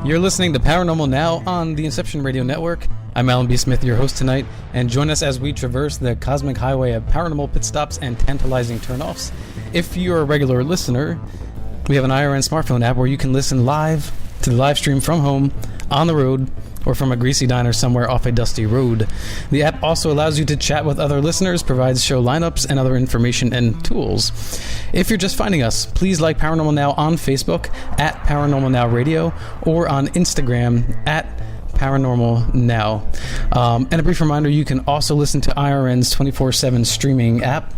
You're listening to Paranormal Now on the Inception Radio Network. I'm Alan B. Smith, your host tonight, and join us as we traverse the cosmic highway of paranormal pit stops and tantalizing turnoffs. If you're a regular listener, we have an IRN smartphone app where you can listen live to the live stream from home, on the road, or from a greasy diner somewhere off a dusty road. The app also allows you to chat with other listeners, provides show lineups, and other information and tools. If you're just finding us, please like Paranormal Now on Facebook at Paranormal Now Radio or on Instagram at Paranormal Now. And a brief reminder, you can also listen to IRN's 24/7 streaming app,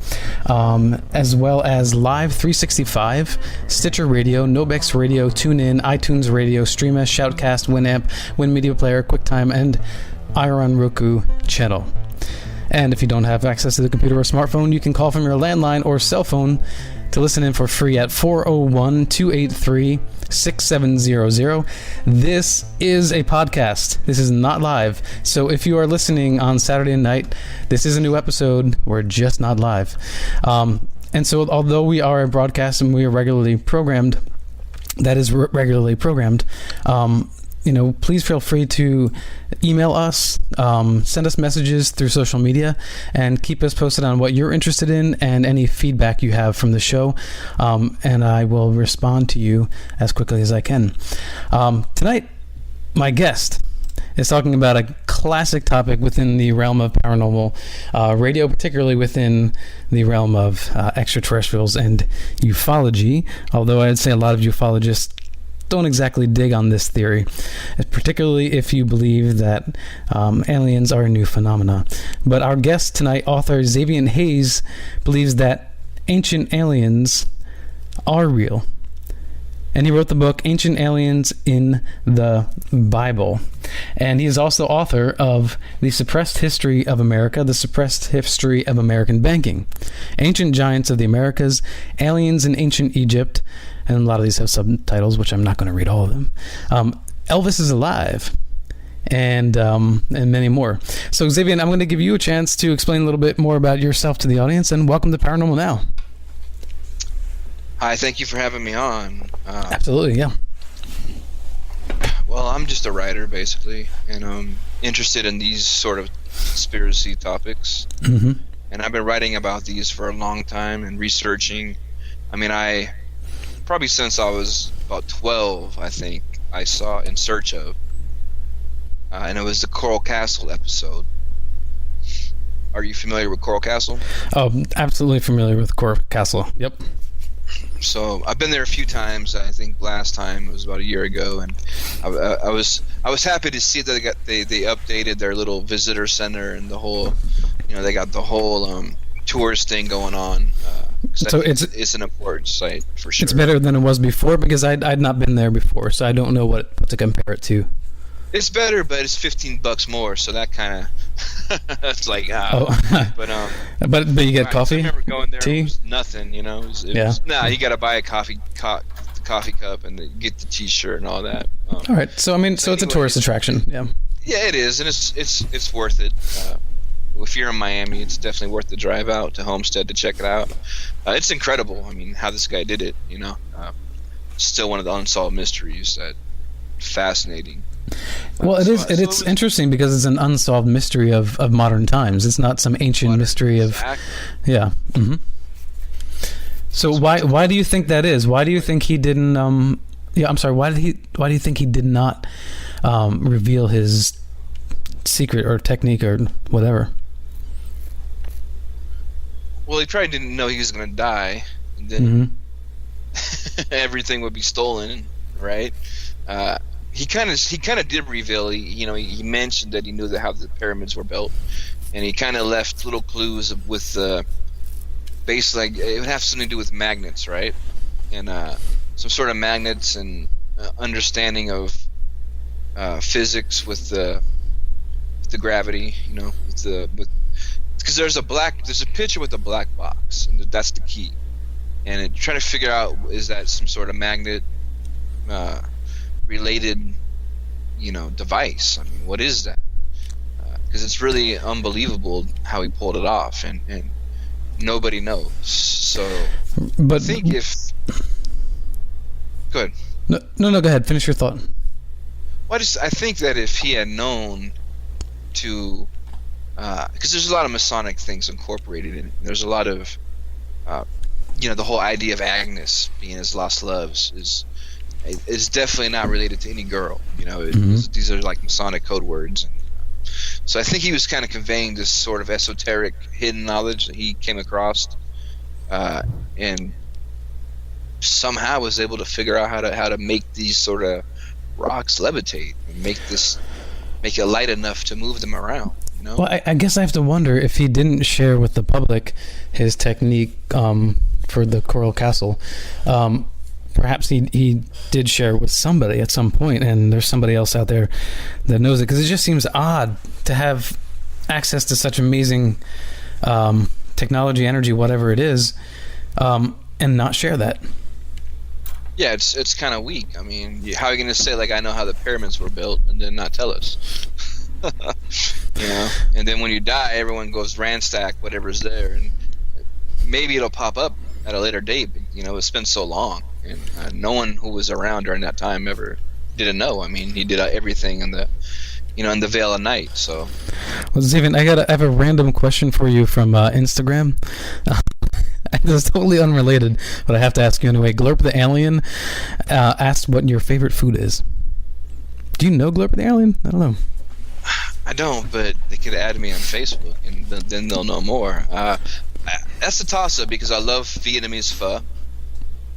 as well as Live 365, Stitcher Radio, Nobex Radio, TuneIn, iTunes Radio, StreamS, Shoutcast, Winamp, WinMedia Player, QuickTime, and IRN Roku channel. And if you don't have access to the computer or smartphone, you can call from your landline or cell phone to listen in for free at 401-283-6700. This is a podcast. This is not live. So if you are listening on Saturday night, this is a new episode. We're just not live. And so although we are a broadcast and we are regularly programmed, please feel free to email us, send us messages through social media, and keep us posted on what you're interested in and any feedback you have from the show. And I will respond to you as quickly as I can. Tonight, my guest is talking about a classic topic within the realm of paranormal radio, particularly within the realm of extraterrestrials and ufology, although I'd say a lot of ufologists don't exactly dig on this theory, particularly if you believe that aliens are a new phenomena. But our guest tonight, author Xaviant Haze, believes that ancient aliens are real. And he wrote the book Ancient Aliens in the Bible. And he is also author of The Suppressed History of America, The Suppressed History of American Banking, Ancient Giants of the Americas, Aliens in Ancient Egypt, and a lot of these have subtitles, which I'm not going to read all of them. Elvis is Alive, and many more. So, Zaevion, I'm going to give you a chance to explain a little bit more about yourself to the audience, and welcome to Paranormal Now. Hi, thank you for having me on. Absolutely, yeah. Well, I'm just a writer, basically, and I'm interested in these sort of conspiracy topics. Mm-hmm. And I've been writing about these for a long time and researching. I mean, probably since I was about 12, I think, I saw In Search of. And it was the Coral Castle episode. Are you familiar with Coral Castle? Oh, absolutely familiar with Coral Castle, yep. So I've been there a few times. I think last time it was about a year ago, and I was happy to see that they updated their little visitor center and the whole, they got the whole tourist thing going on. So it's an important site for sure. It's better than it was before because I'd not been there before, so I don't know what to compare it to. It's better, but it's $15 more, so that kind of it's like but you get coffee. I remember going there, tea? It was nothing, it was you got to buy a coffee cup and get the T-shirt and all that. All right, so it's a tourist attraction, yeah. Yeah, it is, and it's worth it. If you're in Miami, it's definitely worth the drive out to Homestead to check it out. It's incredible. I mean, how this guy did it, still one of the unsolved mysteries. Fascinating. Well, it's interesting because it's an unsolved mystery of modern times. It's not some ancient mystery of... Yeah. Mm-hmm. So why do you think that is? Why do you think he didn't... Why do you think he did not reveal his secret or technique or whatever? Well, he probably didn't know he was going to die, and then everything would be stolen, right? He kind of did reveal. He mentioned that he knew how the pyramids were built, and he kind of left little clues with basically it would have something to do with magnets, right? And some sort of magnets and understanding of physics with the gravity, because there's a picture with a black box, and that's the key, and trying to figure out, is that some sort of magnet related device? I mean, what is that? Because it's really unbelievable how he pulled it off, and nobody knows. So but I think if go ahead. No, go ahead, finish your thought. Well, I think that if he had known to, because there's a lot of Masonic things incorporated in it. There's a lot of, the whole idea of Agnes being his lost loves is definitely not related to any girl. These are like Masonic code words. So I think he was kind of conveying this sort of esoteric hidden knowledge that he came across, and somehow was able to figure out how to make these sort of rocks levitate and make it light enough to move them around. Well, I guess I have to wonder if he didn't share with the public his technique for the Coral Castle. Perhaps he did share with somebody at some point, and there's somebody else out there that knows it, because it just seems odd to have access to such amazing technology, energy, whatever it is, and not share that. Yeah, it's kind of weak. I mean, how are you going to say, like, I know how the pyramids were built, and then not tell us? And then when you die, everyone goes ransack whatever's there, and maybe it'll pop up at a later date, but, it's been so long, and no one who was around during that time ever didn't know. I mean, he did everything in the veil of night, so. Well, Zaevion, I have a random question for you from Instagram. It's totally unrelated, but I have to ask you anyway. Glurp the Alien asked what your favorite food is. Do you know Glurp the Alien? I don't know. I don't, but they could add me on Facebook, and then they'll know more. That's a toss-up because I love Vietnamese pho.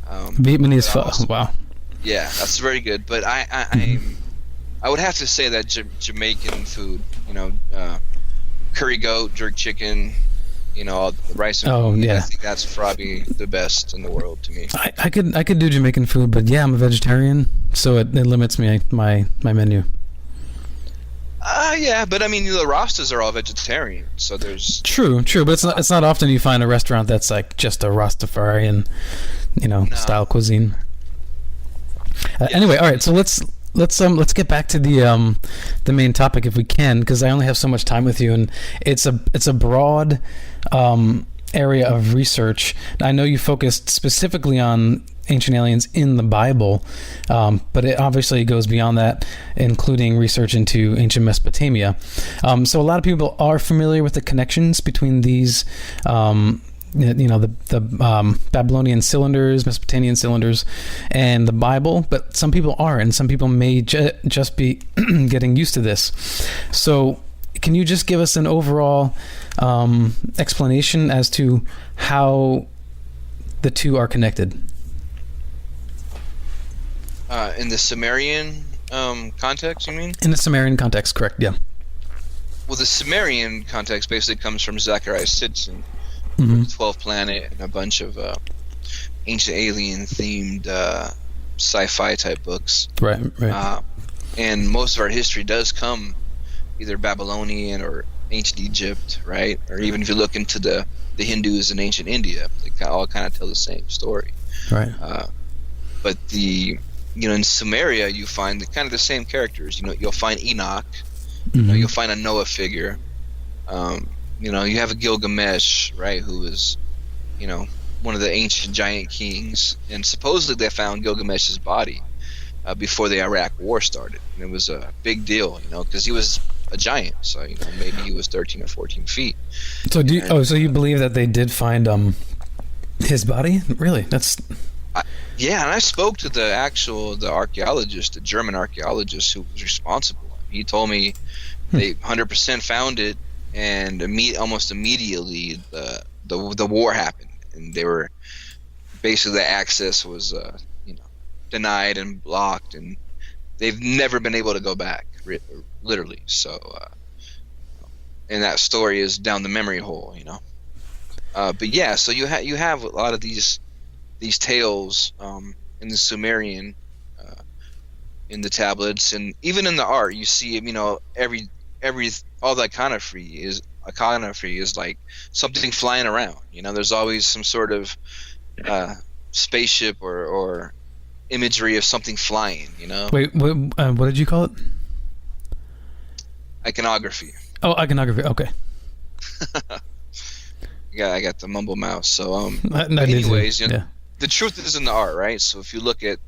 Vietnamese pho, wow. Yeah, that's very good. But I would have to say that Jamaican food, curry goat, jerk chicken, all the rice and beans. I think that's probably the best in the world to me. I could do Jamaican food, but yeah, I'm a vegetarian, so it limits my menu. Yeah, but I mean, the Rastas are all vegetarian, so there's true, but it's not often you find a restaurant that's like just a Rastafarian, style cuisine. Anyway, all right, so let's get back to the main topic if we can, because I only have so much time with you, and it's a broad area of research. I know you focused specifically on ancient aliens in the Bible, but it obviously goes beyond that, including research into ancient Mesopotamia. So a lot of people are familiar with the connections between these, the Babylonian cylinders, Mesopotamian cylinders, and the Bible, but some people are, and some people may just be getting used to this. So can you just give us an overall explanation as to how the two are connected? In the Sumerian context, you mean? In the Sumerian context, correct, yeah. Well, the Sumerian context basically comes from Zechariah Sitchin, Mm-hmm. 12th Planet, and a bunch of ancient alien-themed sci-fi type books. Right. And most of our history does come either Babylonian or ancient Egypt, right? Or even if you look into the Hindus in ancient India, they all kind of tell the same story. Right. But in Sumeria, you find the same characters. You'll find Enoch. Mm-hmm. You'll find a Noah figure. You have a Gilgamesh, right, who is, one of the ancient giant kings. And supposedly they found Gilgamesh's body before the Iraq War started. And it was a big deal, because he was a giant. So, maybe he was 13 or 14 feet. So so you believe that they did find his body? Really? Yeah, and I spoke to the archaeologist, the German archaeologist who was responsible. He told me they 100% found it, and almost immediately the war happened, and they were basically, the access was denied and blocked, and they've never been able to go back, literally. So, and that story is down the memory hole, But yeah, so you have a lot of these tales in the Sumerian, in the tablets, and even in the art, you see, all the iconography is like something flying around. There's always some sort of spaceship or imagery of something flying. Wait, what did you call it? Iconography. Oh, iconography. Okay. Yeah, I got the mumble mouse. So, anyways, the truth is in the art, right? So if you look at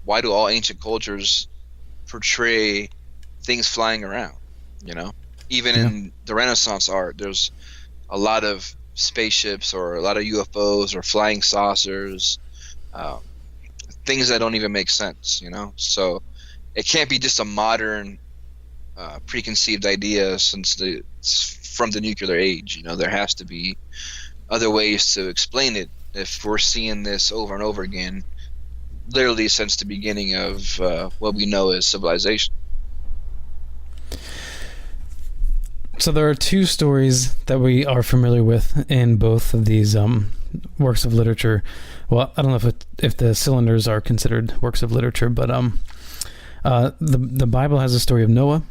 why do all ancient cultures portray things flying around. Even in the Renaissance art, there's a lot of spaceships or a lot of UFOs or flying saucers, things that don't even make sense. So it can't be just a modern preconceived idea from the nuclear age. There has to be other ways to explain it if we're seeing this over and over again, literally since the beginning of what we know as civilization. So there are two stories that we are familiar with in both of these works of literature. Well, I don't know if the cylinders are considered works of literature, but the Bible has a story of Noah,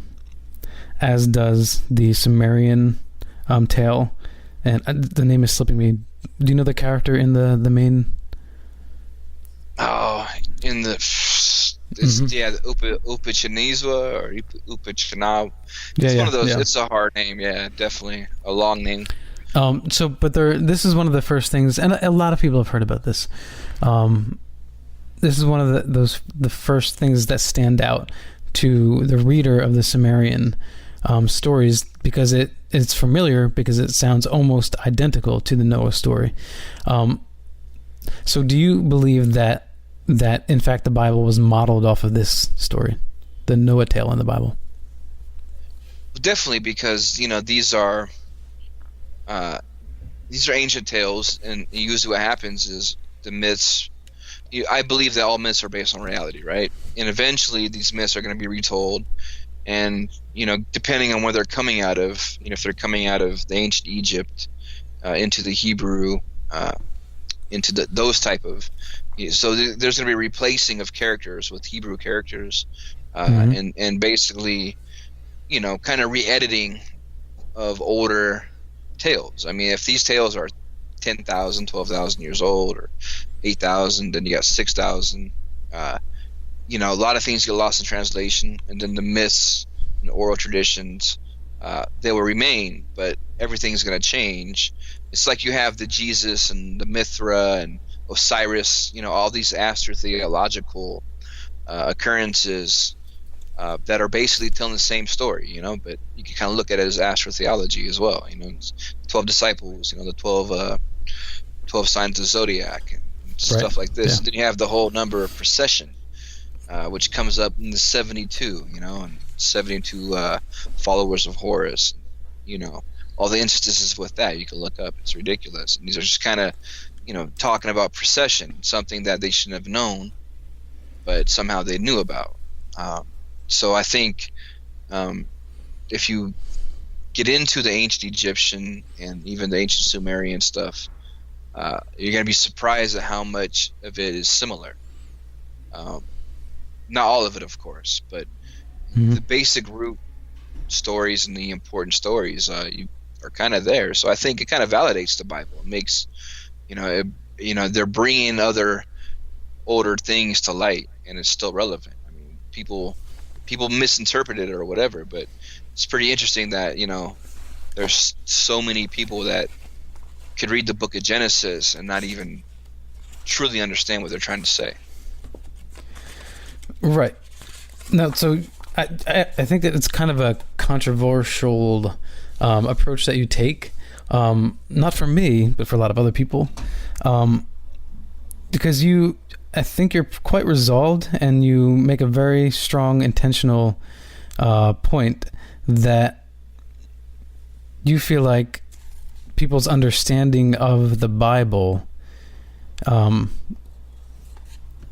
as does the Sumerian tale, and the name is slipping me. Do you know the character in the main? Oh, in the Upachanizwa or Upachanab. It's one of those. Yeah. It's a hard name. Yeah, definitely a long name. This is one of the first things, and a lot of people have heard about this. This is one of the first things that stand out to the reader of the Sumerian stories, because it's familiar, because it sounds almost identical to the Noah story. So do you believe that in fact the Bible was modeled off of this story, the Noah tale in the Bible? Definitely, because these are ancient tales, and usually what happens is the myths. I believe that all myths are based on reality, right? And eventually these myths are going to be retold, and depending on where they're coming out of, if they're coming out of the ancient Egypt into the Hebrew, into those type of. So there's going to be a replacing of characters with Hebrew characters, and basically, kind of re-editing of older tales. I mean, if these tales are 10,000, 12,000 years old, or 8,000, then you got 6,000. A lot of things get lost in translation, and then the myths and the oral traditions, they will remain, but everything's going to change. It's like you have the Jesus and the Mithra and Osiris, all these astrotheological occurrences that are basically telling the same story, but you can kind of look at it as astrotheology as well. 12 disciples, the 12 signs of the zodiac, and stuff like this. Yeah. And then you have the whole number of procession, which comes up in the 72, and 72 followers of Horus, all the instances with that you can look up. It's ridiculous. And these are just kind of talking about procession, something that they shouldn't have known, but somehow they knew about. So I think if you get into the ancient Egyptian and even the ancient Sumerian stuff, you're going to be surprised at how much of it is similar. Not all of it, of course, but the basic root stories and the important stories you are kind of there. So I think it kind of validates the Bible. It makes they're bringing other older things to light, and it's still relevant. I mean, people misinterpret it or whatever, but it's pretty interesting that there's so many people that could read the book of Genesis and not even truly understand what they're trying to say. Right. No, so I think that it's kind of a controversial approach that you take. Not for me, but for a lot of other people, because I think you're quite resolved, and you make a very strong, intentional point that you feel like people's understanding of the Bible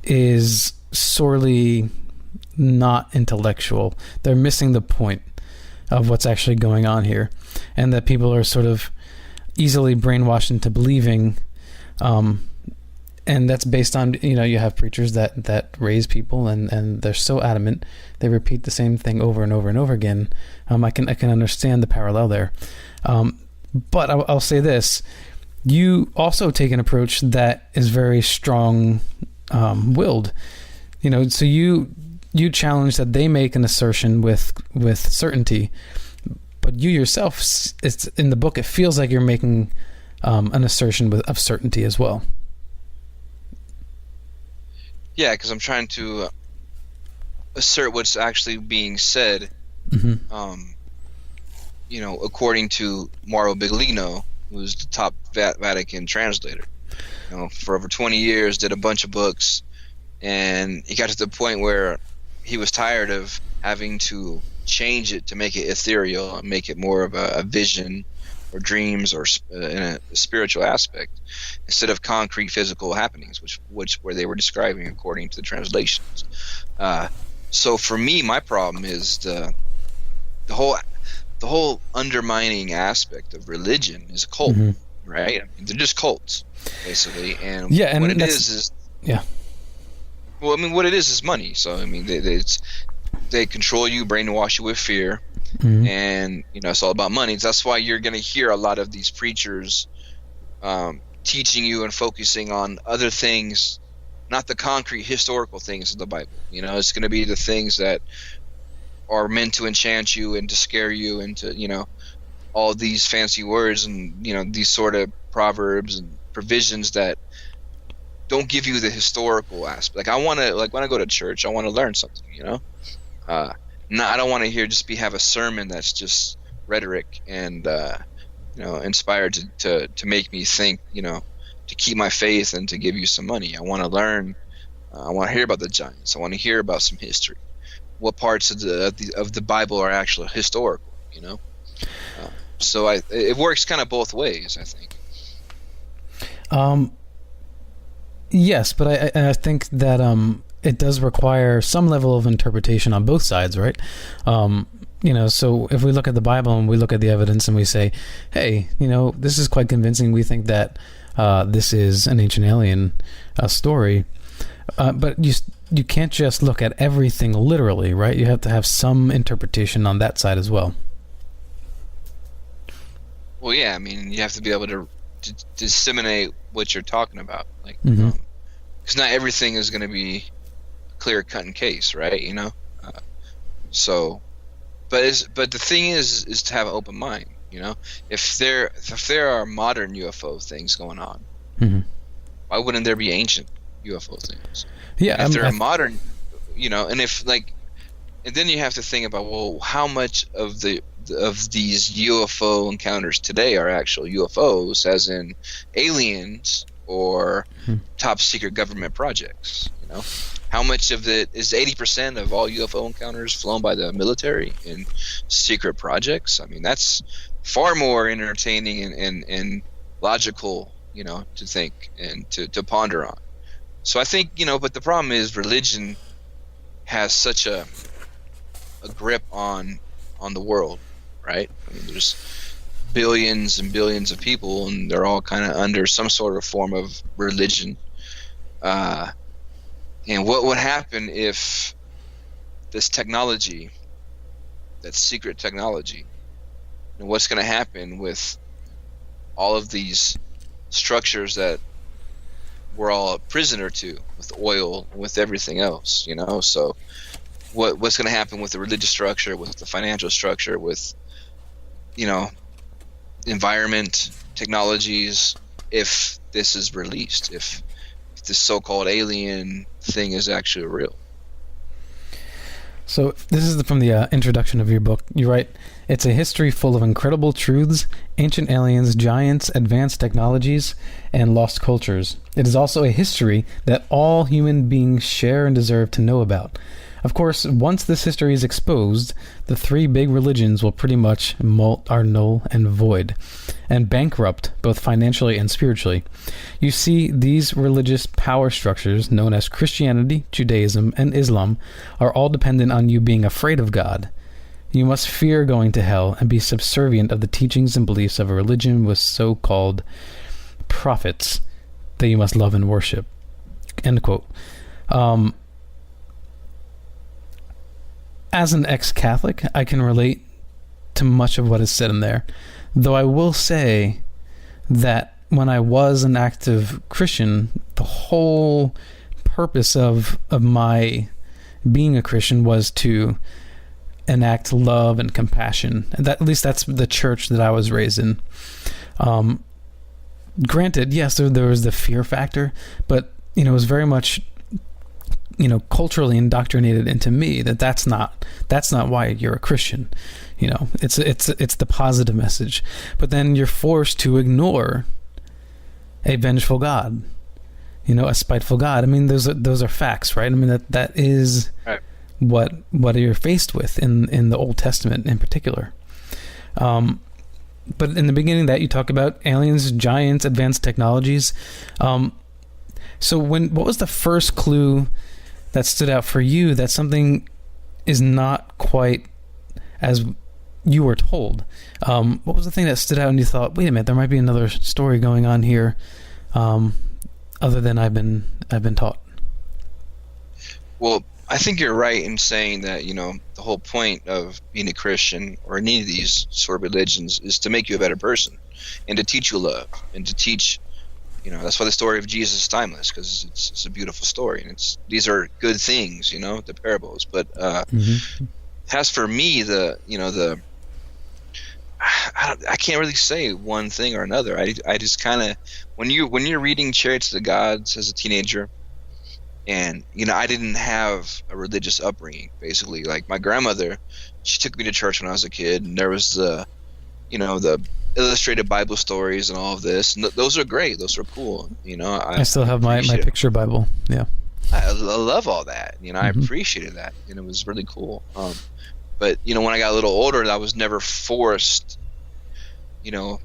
is sorely not intellectual. They're missing the point of what's actually going on here, and that people are sort of easily brainwashed into believing, and that's based on you have preachers that raise people, and they're so adamant, they repeat the same thing over and over and over again. I can understand the parallel there, but I'll say this: you also take an approach that is very strong willed. So you challenge that they make an assertion with certainty, but you yourself, it's in the book, it feels like you're making an assertion of certainty as well. Yeah, because I'm trying to assert what's actually being said. According to Mauro Biglino, who's the top Vatican translator, for over 20 years, did a bunch of books, and he got to the point where he was tired of having to change it to make it ethereal and make it more of a vision or dreams or in a spiritual aspect instead of concrete physical happenings, which where they were describing according to the translations. So for me, my problem is the whole undermining aspect of religion is a cult, right? I mean, they're just cults, basically. And what it is well, I mean, what it is money. So I mean, they control you, brainwash you with fear, and it's all about money. That's why you're going to hear a lot of these preachers teaching you and focusing on other things, not the concrete historical things of the Bible. It's going to be the things that are meant to enchant you and to scare you into, all these fancy words and, these sort of proverbs and provisions that don't give you the historical aspect. Like when I go to church, I want to learn something, I don't want to have a sermon that's just rhetoric and, inspired to make me think, to keep my faith and to give you some money. I want to learn. I want to hear about the giants. I want to hear about some history. What parts of the Bible are actually historical, so it works kind of both ways, I think. Yes, but I think that it does require some level of interpretation on both sides, right? So if we look at the Bible and we look at the evidence and we say, hey, this is quite convincing. We think that this is an ancient alien story, but you can't just look at everything literally, right? You have to have some interpretation on that side as well. Well, yeah, I mean, you have to be able to disseminate what you're talking about, like, because not everything is going to be clear cut and case, right? But the thing is to have an open mind. If there are modern UFO things going on, why wouldn't there be ancient UFO things? Yeah, if they're modern, and then you have to think about, well, how much of these UFO encounters today are actual UFOs, as in aliens or top secret government projects? How much of it is 80% of all UFO encounters flown by the military in secret projects? I mean, that's far more entertaining and logical, to think and to ponder on. So I think, but the problem is religion has such a grip on the world, right? I mean, there's billions and billions of people, and they're all kind of under some sort of form of religion. And what would happen if this technology, that secret technology, and what's going to happen with all of these structures that we're all a prisoner to, with oil, with everything else, So what's going to happen with the religious structure, with the financial structure, with, environment, technologies, if this is released, if this so-called alien thing is actually real. So this is from the introduction of your book. You write, it's a history full of incredible truths, ancient aliens, giants, advanced technologies, and lost cultures. It is also a history that all human beings share and deserve to know about. Of course, once this history is exposed, the three big religions will pretty much are null and void, and bankrupt both financially and spiritually. You see, these religious power structures, known as Christianity, Judaism, and Islam, are all dependent on you being afraid of God. You must fear going to hell and be subservient of the teachings and beliefs of a religion with so-called prophets that you must love and worship. End quote. As an ex-Catholic, I can relate to much of what is said in there, though I will say that when I was an active Christian, the whole purpose of my being a Christian was to enact love and compassion, and that, at least that's the church that I was raised in. Granted, yes, there was the fear factor, but it was very much culturally indoctrinated into me that that's not why you're a Christian. It's the positive message, but then you're forced to ignore a vengeful God, a spiteful God. I mean, those are facts, right? I mean, that is right. what you're faced with in the Old Testament in particular. But in the beginning, that you talk about aliens, giants, advanced technologies. So what was the first clue that stood out for you that something is not quite as you were told? What was the thing that stood out and you thought, wait a minute, there might be another story going on here, other than I've been taught? Well, I think you're right in saying that, the whole point of being a Christian or any of these sort of religions is to make you a better person and to teach you love and to teach, that's why the story of Jesus is timeless, because it's a beautiful story, and these are good things, the parables. But as for me, I can't really say one thing or another. I just kind of, when you're reading Chariots of the Gods as a teenager, and I didn't have a religious upbringing. Basically, like my grandmother, she took me to church when I was a kid, and there was the illustrated Bible stories and all of this. And those are great. Those are cool. I still have my picture Bible. Yeah, I love all that. I appreciated that, and it was really cool. But when I got a little older, I was never forced, to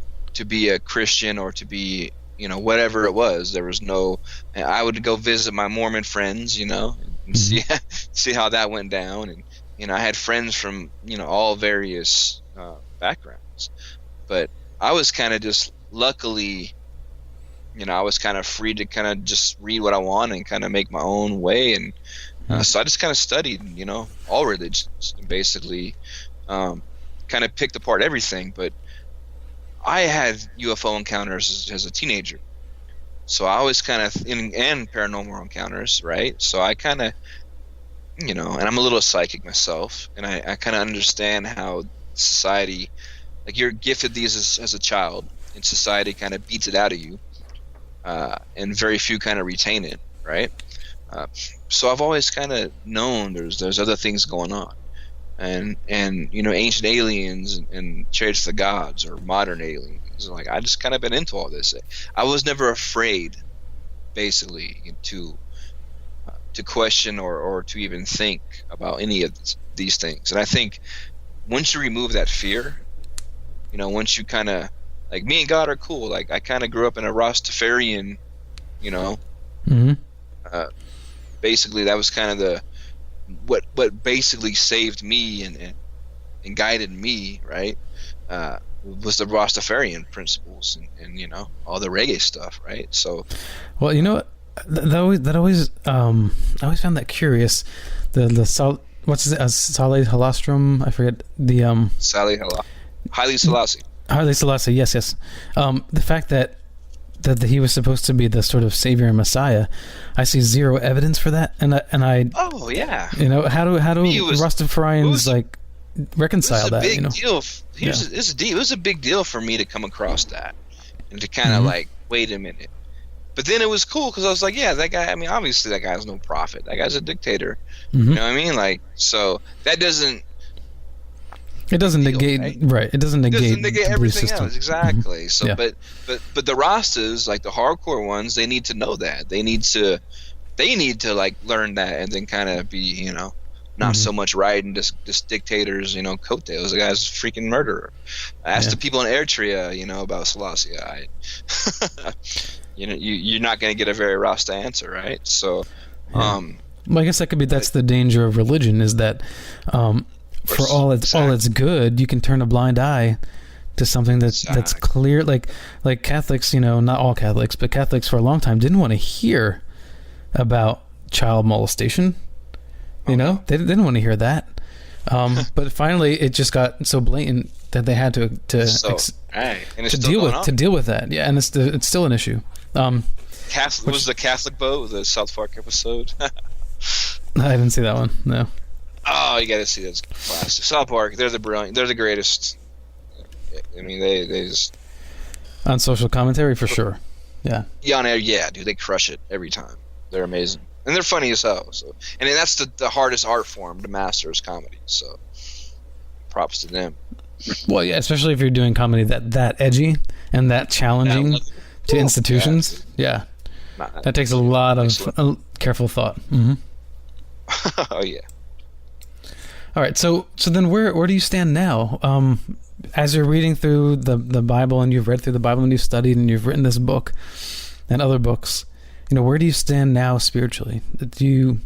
be a Christian or to be, whatever it was. There was no. I would go visit my Mormon friends, and see how that went down, and I had friends from all various backgrounds, but I was kind of just luckily, I was kind of free to kind of just read what I want and kind of make my own way, and so I just kind of studied, all religions, and basically kind of picked apart everything. But I had UFO encounters as a teenager, so I was kind of and paranormal encounters, right? So I kind of, and I'm a little psychic myself, and I kind of understand how society, like you're gifted these as a child, and society kind of beats it out of you, and very few kind of retain it, right? So I've always kind of known there's other things going on, and ancient aliens and Chariots of the Gods or modern aliens. Like I just kind of been into all this. I was never afraid, basically, to question or to even think about any of these things. And I think once you remove that fear, once you kind of, like, me and God are cool. Like I kind of grew up in a Rastafarian, basically that was kind of what basically saved me and guided me, right? Was the Rastafarian principles and all the reggae stuff, right? So, well, that always I always found that curious. What's it? Saleh Halastrum? I forget the Haile Selassie. Haile Selassie, yes. The fact that he was supposed to be the sort of savior and messiah, I see zero evidence for that, and I oh yeah, how do Rastafarians like reconcile that? It was a big deal for me to come across that and to kind of like, wait a minute. But then it was cool because I was like, yeah, that guy. I mean, obviously that guy's no prophet. That guy's a dictator. You know what I mean? Like, so that doesn't. It doesn't negate, right? It doesn't negate everything else, exactly. So, but the Rastas, like the hardcore ones, they need to know that. They need to like learn that, and then kind of be, not so much riding just dictators, coattails. The guy's a freaking murderer. I asked the people in Eritrea, about Selassie. You're not going to get a very Rasta answer, right? So, well, I guess that's the danger of religion, is that. For all it's good, you can turn a blind eye to something that's clear. Like Catholics, not all Catholics, but Catholics for a long time didn't want to hear about child molestation. They didn't want to hear that. But finally, it just got so blatant that they had to deal with that. Yeah, and it's still an issue. Was the Catholic vote the South Park episode? I didn't see that one. No. Oh, you got to see this classic. South Park, they're the greatest. I mean, they just on social commentary for sure. Yeah. Yeah, on air, yeah, dude, they crush it every time. They're amazing. and they're funny as hell. So, and that's the hardest art form to master is comedy. So, props to them. Well, yeah, especially if you're doing comedy that edgy and that challenging to institutions. Yeah, that takes a lot of careful thought. Mm-hmm. Oh yeah. All right, so then where do you stand now? As you're reading through the Bible, and you've read through the Bible, and you've studied, and you've written this book and other books, where do you stand now spiritually? Do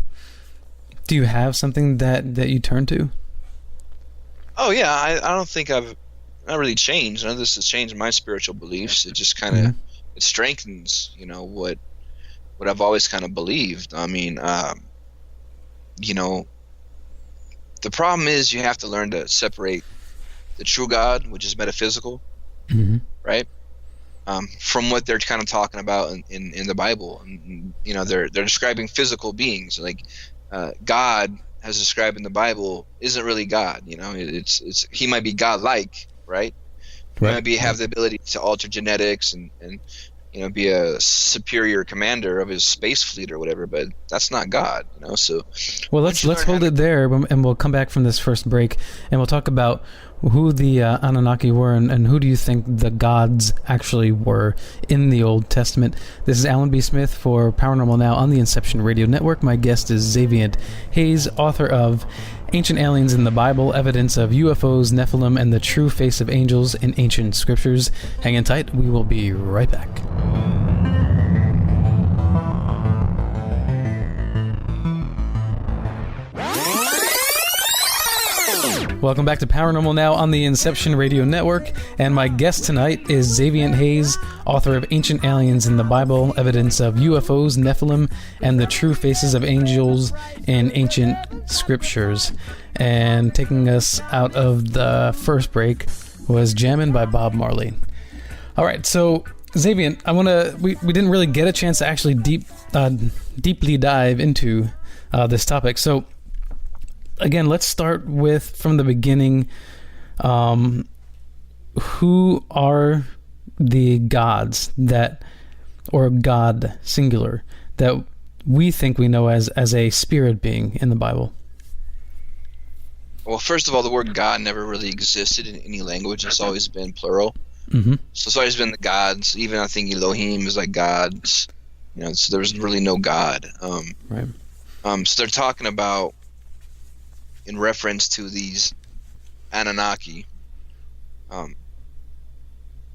you have something that you turn to? Oh yeah, I don't think I've not really changed. None of this has changed my spiritual beliefs. It just kind of it strengthens, what I've always kind of believed. I mean, the problem is you have to learn to separate the true God, which is metaphysical, right, from what they're kind of talking about in the Bible. And they're describing physical beings, like God as described in the Bible isn't really God. It's he might be godlike, right? He might have the ability to alter genetics and be a superior commander of his space fleet or whatever, but that's not God, So, well, let's hold it there, and we'll come back from this first break, and we'll talk about who the Anunnaki were, and who do you think the gods actually were in the Old Testament. This is Alan B. Smith for Paranormal Now on the Inception Radio Network. My guest is Xaviant Haze, author of Ancient Aliens in the Bible, Evidence of UFOs, Nephilim, and the True Face of Angels in Ancient Scriptures. Hang in tight. We will be right back. Welcome back to Paranormal Now on the Inception Radio Network, and my guest tonight is Xaviant Haze, author of Ancient Aliens in the Bible, Evidence of UFOs, Nephilim, and the True Faces of Angels in Ancient Scriptures. And taking us out of the first break was Jammin' by Bob Marley. All right, so Zaevion, we didn't really get a chance to actually deeply dive into this topic, so again, let's start from the beginning. Who are the gods or God singular, that we think we know as a spirit being in the Bible? Well, first of all, the word God never really existed in any language. It's always been plural. Mm-hmm. So it's always been the gods. Even I think Elohim is like gods. So there was really no God. Right. So they're talking about, in reference to these Anunnaki,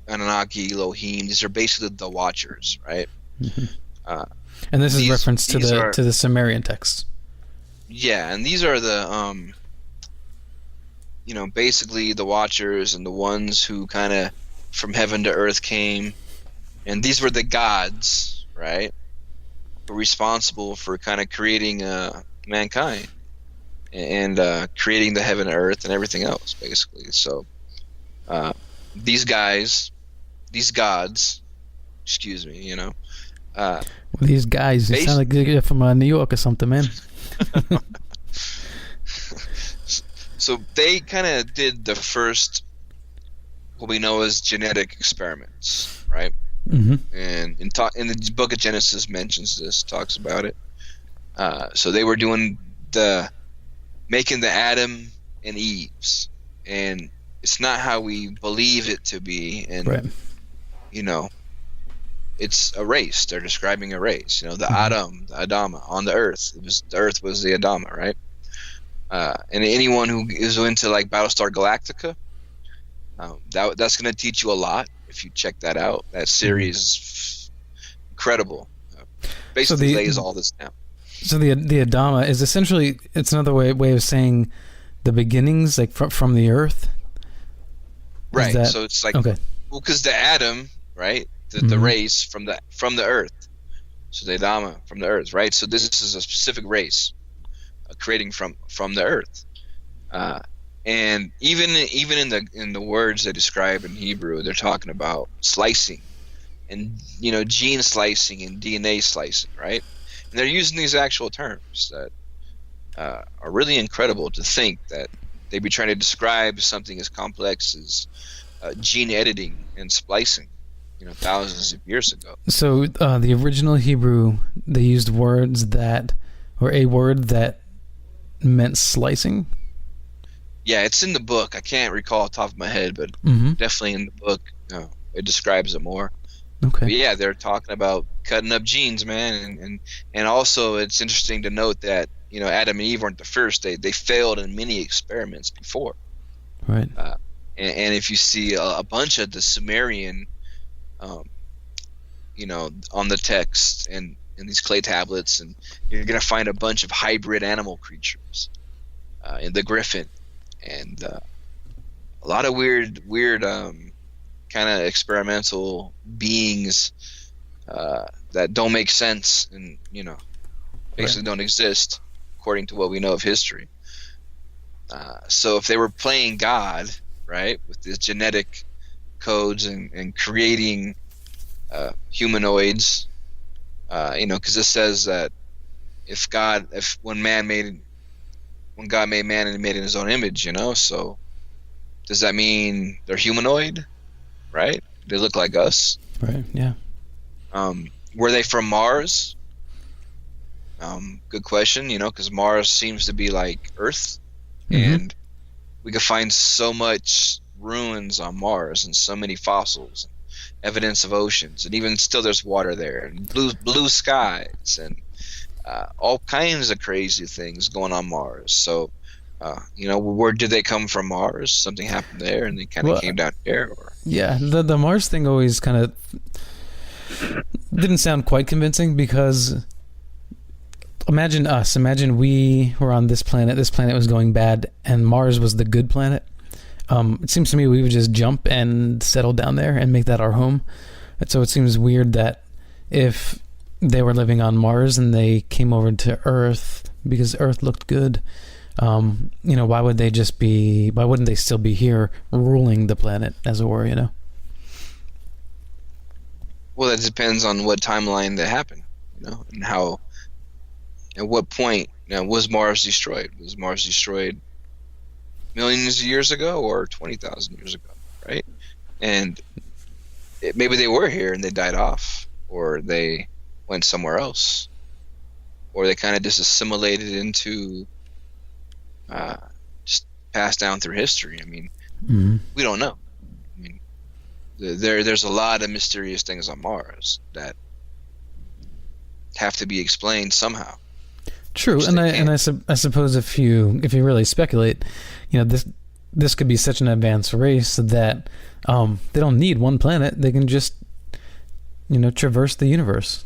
Elohim, these are basically the Watchers, right? Mm-hmm. And this is reference to the Sumerian texts. Yeah, and these are the basically the Watchers and the ones who kind of from heaven to earth came, and these were the gods, right? Were responsible for kind of creating mankind. And creating the heaven and earth and everything else, basically. So these gods, excuse me, well, these guys, you sound like you're from New York or something, man. So they kind of did the first, what we know as genetic experiments, right? Mm-hmm. And in the book of Genesis mentions this, talks about it. So they were doing making the Adam and Eves, and it's not how we believe it to be, and right. It's a race. They're describing a race. The Adam, the Adama on the earth. The earth was the Adama, right? And anyone who is into like Battlestar Galactica, that's going to teach you a lot if you check that out. That series is incredible. Basically lays all this down. So the Adama is essentially, it's another way of saying the beginnings, like from the earth. Right. So it's like, okay. Well, because the Adam, right, the race from the earth. So the Adama from the earth, right? So this is a specific race, creating from the earth. And even in the words they describe in Hebrew, they're talking about slicing, and gene slicing and DNA slicing, right? And they're using these actual terms that are really incredible to think that they'd be trying to describe something as complex as gene editing and splicing. thousands of years ago. So the original Hebrew, they used words that, or a word that meant slicing. Yeah, it's in the book. I can't recall off the top of my head, but definitely in the book, it describes it more. Okay. But yeah, they're talking about cutting up genes, man, and also it's interesting to note that Adam and Eve weren't the first. They failed in many experiments before. Right. And if you see a bunch of the Sumerian, on the text and in these clay tablets, and you're gonna find a bunch of hybrid animal creatures, in the griffin, and a lot of weird kind of experimental beings that don't make sense and basically don't exist according to what we know of history. So if they were playing God, right, with these genetic codes and creating humanoids, because it says that when God made man and he made in his own image, so does that mean they're humanoid, right? They look like us, right? Yeah. Were they from Mars? Good question, because Mars seems to be like Earth, and we could find so much ruins on Mars and so many fossils, and evidence of oceans, and even still there's water there, and blue skies, and all kinds of crazy things going on Mars. So, where did they come from? Mars? Something happened there, and they kind of came down here. Or? Yeah, the Mars thing always kind of didn't sound quite convincing, because imagine us. Imagine we were on this planet. This planet was going bad, and Mars was the good planet. It seems to me we would just jump and settle down there and make that our home. And so it seems weird that if they were living on Mars and they came over to Earth because Earth looked good, why wouldn't they still be here ruling the planet, as it were, Well, that depends on what timeline that happened, and how, at what point, was Mars destroyed? Was Mars destroyed millions of years ago or 20,000 years ago, right? And maybe they were here and they died off, or they went somewhere else, or they kind of just assimilated into, just passed down through history. I mean, we don't know. I mean, there's a lot of mysterious things on Mars that have to be explained somehow. True, and I suppose if you really speculate, this could be such an advanced race that they don't need one planet. They can just traverse the universe,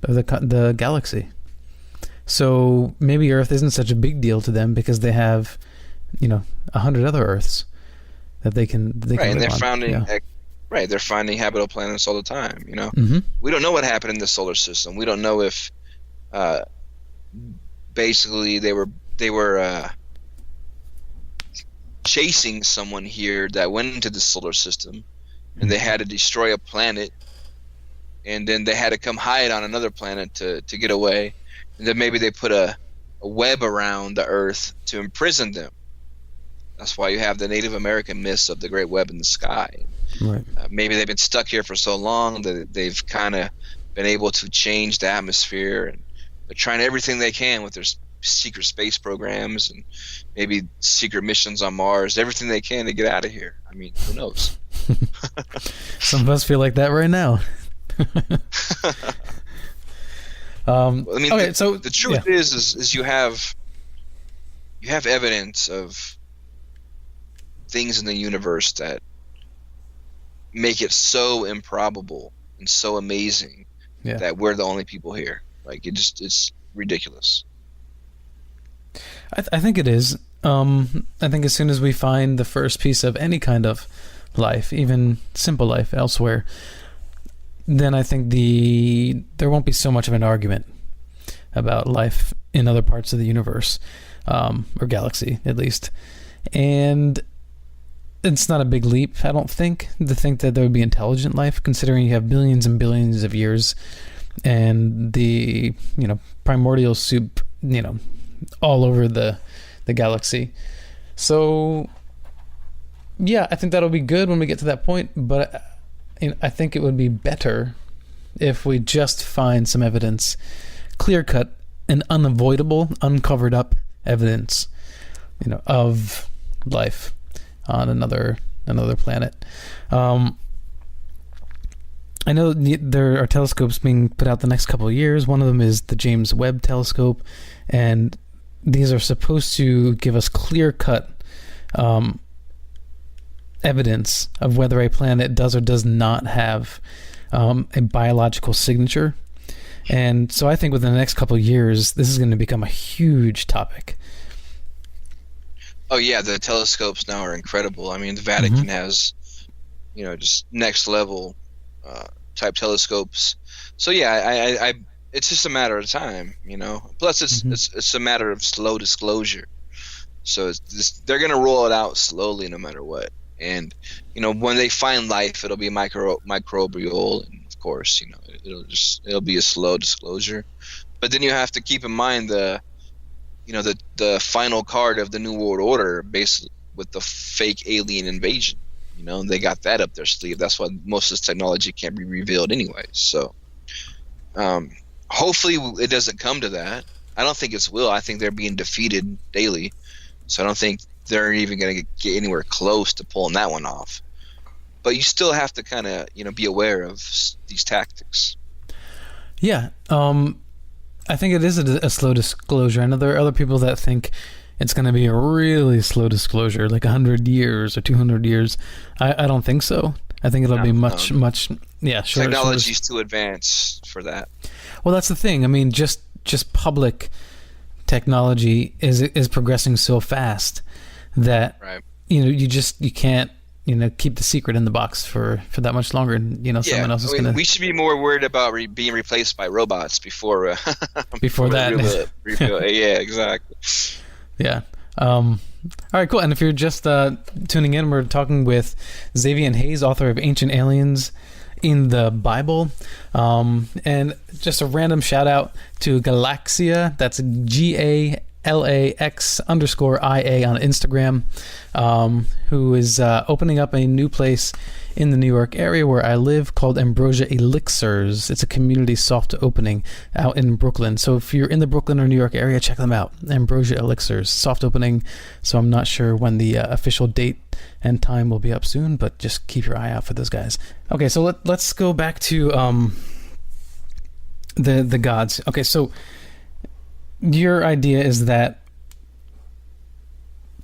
or the galaxy. So maybe Earth isn't such a big deal to them because they have 100 other Earths that they can right, and they're on. finding they're finding habitable planets all the time. We don't know what happened in the solar system. We don't know if basically they were chasing someone here that went into the solar system, and they had to destroy a planet, and then they had to come hide on another planet to get away, and then maybe they put a web around the Earth to imprison them. That's why you have the Native American myths of the Great Web in the sky. Right. Maybe they've been stuck here for so long that they've kind of been able to change the atmosphere, and they're trying everything they can with their secret space programs and maybe secret missions on Mars, everything they can to get out of here. I mean, who knows? Some of us feel like that right now. Okay, so the truth is you have evidence of things in the universe that make it so improbable and so amazing that we're the only people here. Like, it's ridiculous. I think it is. I think as soon as we find the first piece of any kind of life, even simple life elsewhere, then I think there won't be so much of an argument about life in other parts of the universe, or galaxy at least. And it's not a big leap, I don't think, to think that there would be intelligent life, considering you have billions and billions of years and the primordial soup all over the galaxy. So yeah, I think that'll be good when we get to that point, but I think it would be better if we just find some evidence, clear-cut and unavoidable, uncovered up evidence, of life on another planet. I know there are telescopes being put out the next couple of years. One of them is the James Webb Telescope, and these are supposed to give us clear-cut evidence of whether a planet does or does not have a biological signature. And so I think within the next couple of years, this is going to become a huge topic. Oh yeah, the telescopes now are incredible. I mean, the Vatican has, just next level type telescopes. So yeah, I it's just a matter of time, Plus, it's a matter of slow disclosure. So they're going to roll it out slowly, no matter what. And when they find life, it'll be microbial, and of course, it'll be a slow disclosure. But then you have to keep in mind the final card of the New World Order, basically with the fake alien invasion. They got that up their sleeve. That's why most of this technology can't be revealed anyway. So, hopefully it doesn't come to that. I don't think it will. I think they're being defeated daily. So I don't think they're even going to get anywhere close to pulling that one off. But you still have to kind of, be aware of these tactics. Yeah. I think it is a slow disclosure. I know there are other people that think it's going to be a really slow disclosure, like 100 years or 200 years. I don't think so. I think it'll be much, shorter. Technology's too advanced for that. Well, that's the thing. I mean, just public technology is progressing so fast that right. you can't keep the secret in the box for that much longer, and someone else is going to. We should be more worried about being replaced by robots before that. Yeah, exactly. Yeah. All right, cool. And if you're just tuning in, we're talking with Xaviant Haze, author of Ancient Aliens in the Bible. And just a random shout out to Galaxia. That's GALAX_IA on Instagram, who is opening up a new place in the New York area where I live called Ambrosia Elixirs. It's a community soft opening out in Brooklyn. So if you're in the Brooklyn or New York area, check them out. Ambrosia Elixirs, soft opening. So I'm not sure when the official date and time will be up soon, but just keep your eye out for those guys. Okay, so let's go back to the gods. Okay, so your idea is that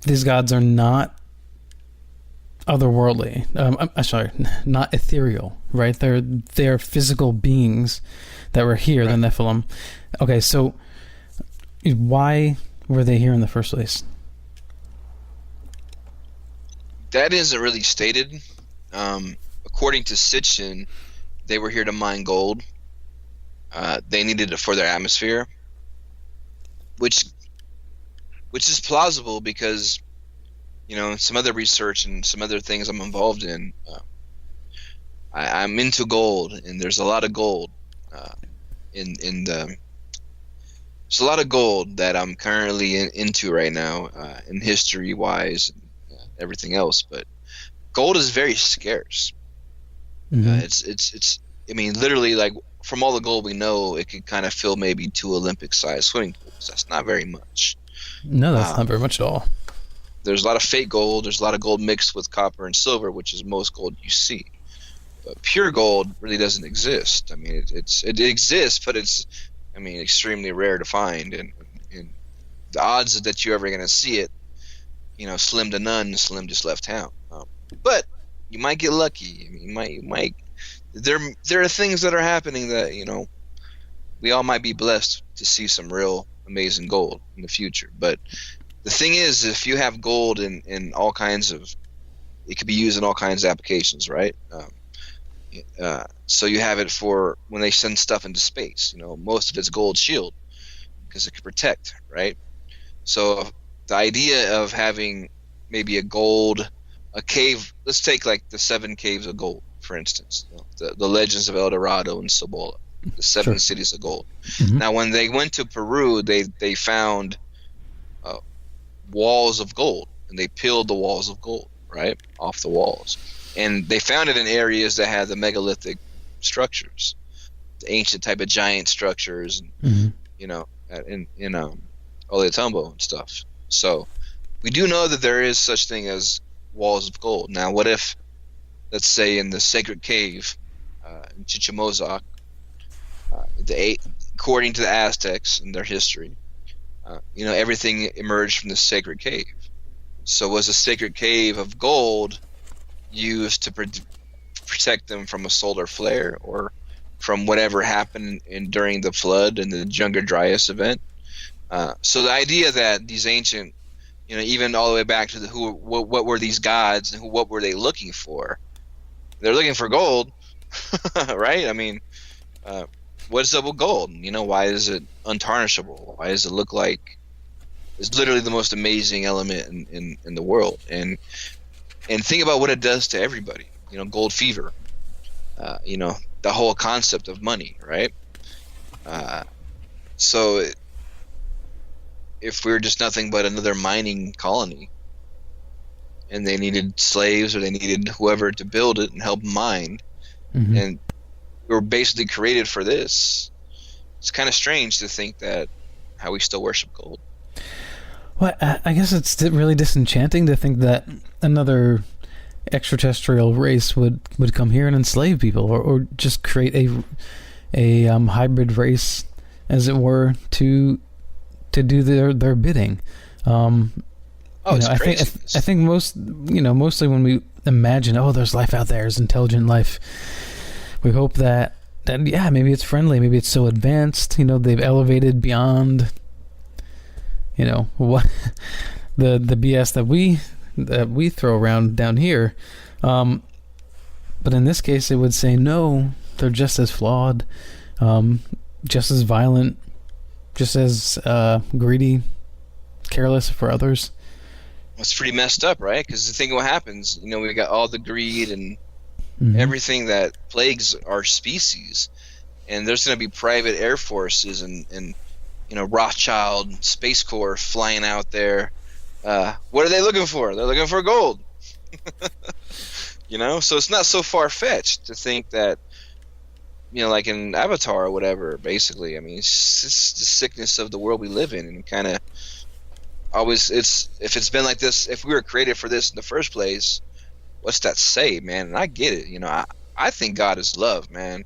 these gods are not otherworldly. I'm sorry, not ethereal, right? They're physical beings that were here, right. The Nephilim. Okay, so why were they here in the first place? That isn't really stated. According to Sitchin, they were here to mine gold. They needed it for their atmosphere, which is plausible because, some other research and some other things I'm involved in, I'm into gold, and there's a lot of gold there's a lot of gold that I'm currently into right now, in history wise, and everything else. But gold is very scarce. Mm-hmm. It's I mean, literally, like, from all the gold we know, it could kind of fill maybe 2 Olympic-sized swimming pools. That's not very much. No, that's not very much at all. There's a lot of fake gold. There's a lot of gold mixed with copper and silver, which is most gold you see. But pure gold really doesn't exist. I mean, it exists, but it's, extremely rare to find. And the odds that you're ever going to see it, slim to none. Slim just left town. But you might get lucky. You might. There are things that are happening that, we all might be blessed to see some real amazing gold in the future. But the thing is, if you have gold in all kinds of, it could be used in all kinds of applications, right? So you have it for when they send stuff into space. Most of it's gold shield because it can protect, right? So the idea of having maybe a cave, let's take like the 7 caves of gold, for instance, the legends of El Dorado and Cibola, the 7 cities of gold. Mm-hmm. Now, when they went to Peru, they found walls of gold, and they peeled the walls of gold right off the walls. and they found it in areas that had the megalithic structures, the ancient type of giant structures, and, you know, in Ollantaytambo and stuff. So we do know that there is such thing as walls of gold. Now, what if, let's say, in the sacred cave in Chichen Itza, according to the Aztecs and their history, you know, everything emerged from the sacred cave. So was a sacred cave of gold used to protect them from a solar flare or from whatever happened during the flood and the Younger Dryas event? So the idea that these ancient, you know, even all the way back to what were these gods and what were they looking for? They're looking for gold, right? I mean, what's up with gold? You know, why is it untarnishable? Why does it look like it's literally the most amazing element in the world? And think about what it does to everybody. You know, gold fever. You know, the whole concept of money, right? So if we're just nothing but another mining colony, and they needed slaves or they needed whoever to build it and help mine, and we were basically created for this, it's kind of strange to think that how we still worship gold. Well, I guess it's really disenchanting to think that another extraterrestrial race would come here and enslave people, or just create a hybrid race, as it were, to do their bidding. It's crazy. I think mostly when we imagine, there's life out there, there's intelligent life, we hope that maybe it's friendly, maybe it's so advanced, they've elevated beyond, what the BS that we throw around down here. But in this case, it would say no, they're just as flawed, just as violent, just as greedy, careless for others. It's pretty messed up, right? Because the thing what happens, we got all the greed and everything that plagues our species, and there's going to be private air forces and Rothschild Space Corps flying out there. What are they looking for? They're looking for gold. So it's not so far-fetched to think that, like in Avatar or whatever, basically. I mean, it's the sickness of the world we live in, and kind of always, if it's been like this, if we were created for this in the first place, what's that say, man? And I get it. I think God is love, man.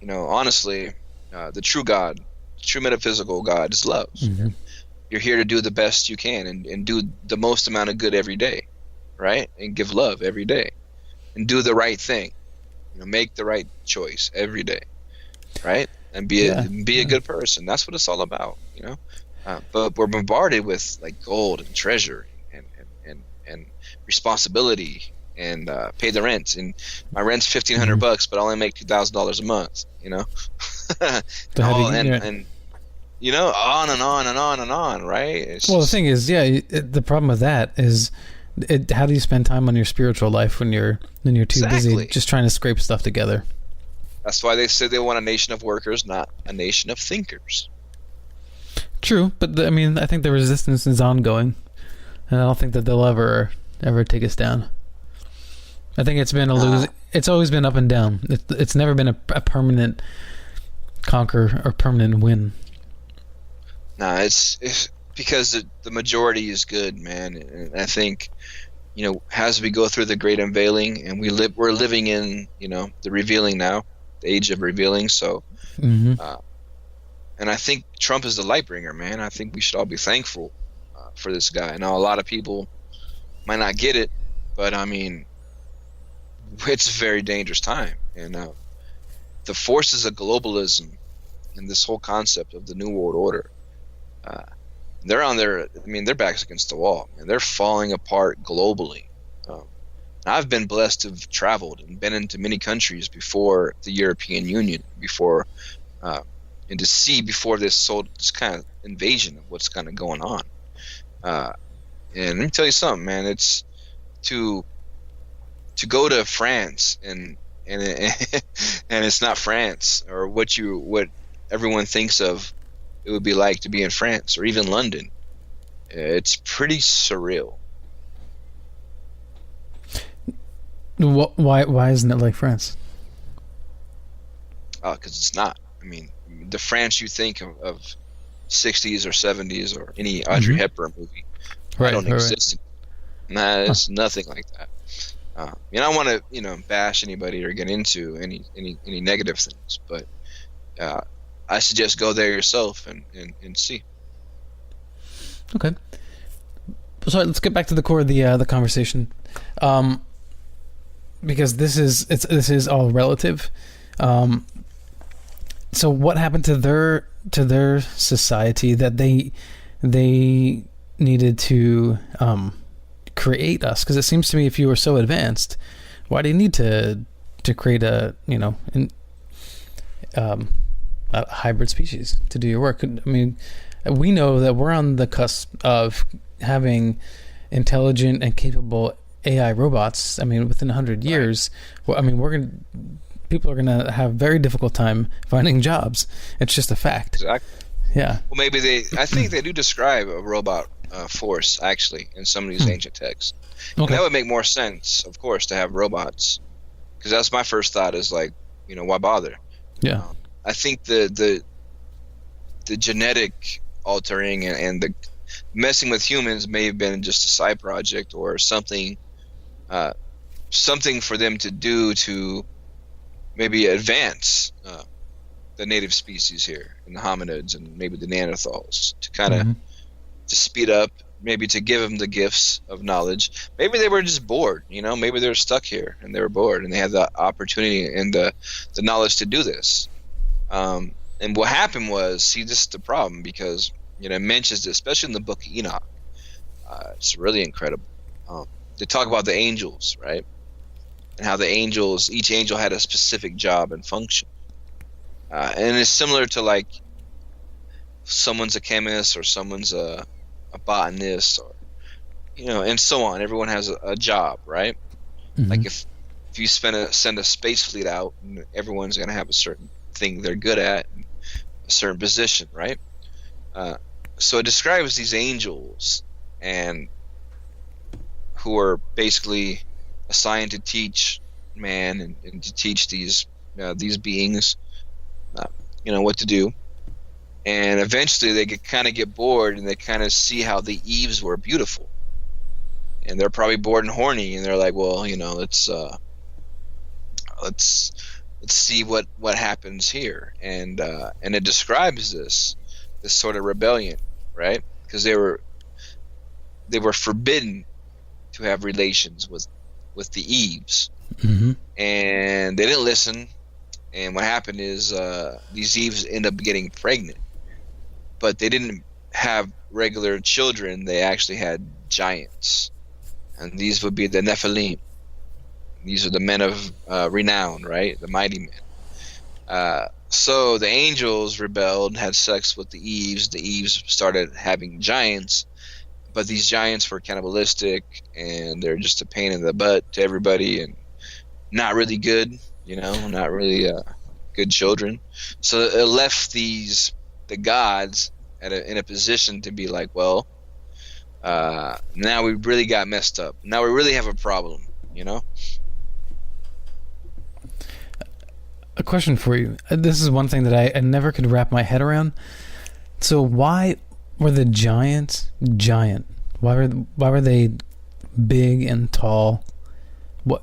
Honestly, the true God, true metaphysical God is love. You're here to do the best you can and do the most amount of good every day, right? And give love every day and do the right thing. Make the right choice every day, right? And be a good person. That's what it's all about, But we're bombarded with like gold and treasure and responsibility and pay the rent. And my rent's $1,500, but I only make $2,000 a month. On and on and on and on, right? The thing is, the problem with that is, how do you spend time on your spiritual life when you're too busy just trying to scrape stuff together? That's why they say they want a nation of workers, not a nation of thinkers. True, but I think the resistance is ongoing, and I don't think that they'll ever take us down. I think it's been it's always been up and down. It's never been a permanent conquer or permanent win. No, it's because the majority is good, man. And I think, as we go through the great unveiling, and we're living in, the revealing now, the age of revealing. So, and I think Trump is the light bringer, man. I think we should all be thankful for this guy. I know a lot of people might not get it, but it's a very dangerous time. And the forces of globalism and this whole concept of the New World Order, they're on their backs against the wall, and they're falling apart globally. I've been blessed to have traveled and been into many countries before the European Union, and to see before this kind of invasion of what's kind of going on. And let me tell you something, man. It's to go to France and it's not France or what everyone thinks of it would be like to be in France or even London. It's pretty surreal. Why isn't it like France? Because it's not. I mean, the France you think of 60s or 70s or any Audrey Hepburn movie, don't exist. Nah, it's nothing like that. I don't want to, bash anybody or get into any negative things, but I suggest go there yourself and see. Okay. So let's get back to the core of the conversation, because this is all relative. So what happened to their society that they needed to create us? Because it seems to me, if you were so advanced, why do you need to create a hybrid species to do your work? I mean, we know that we're on the cusp of having intelligent and capable AI robots. I mean, within 100 years, people are gonna have very difficult time finding jobs. It's just a fact. Exactly. Yeah. Well, maybe I think they do describe a robot force actually in some of these ancient texts. Okay. And that would make more sense, of course, to have robots, because that's my first thought is like, why bother? Yeah. I think the genetic altering and the messing with humans may have been just a side project or something for them to do to maybe advance the native species here and the hominids and maybe the Neanderthals to kind of to speed up, maybe to give them the gifts of knowledge. Maybe they were just bored, maybe they were stuck here and they were bored and they had the opportunity and the knowledge to do this. And what happened was, see, this is the problem, because it mentions this, especially in the book of Enoch. It's really incredible. They talk about the angels, right? And how each angel had a specific job and function. And it's similar to like someone's a chemist or someone's a botanist, or and so on. Everyone has a job, right? Like if you send a space fleet out, everyone's going to have a certain thing they're good at, a certain position, right? So it describes these angels and who are basically assigned to teach man and to teach these beings what to do. And eventually they kind of get bored and they kind of see how the Eves were beautiful, and they're probably bored and horny, and they're like, well, let's see what happens here. And it describes this sort of rebellion, right? Because they were forbidden to have relations with the Eves, and they didn't listen. And what happened is these Eves end up getting pregnant, but they didn't have regular children. They actually had giants, and these would be the nephilim. These are the men of renown, right? The mighty men. So the angels rebelled, had sex with the Eves. The Eves started having giants, but these giants were cannibalistic, and they're just a pain in the butt to everybody, and not really good, not really good children. So it left the gods in a position to be like, well, now we really got messed up. Now we really have a problem, A question for you. This is one thing that I never could wrap my head around. So why were the giants giant? Why were they big and tall? What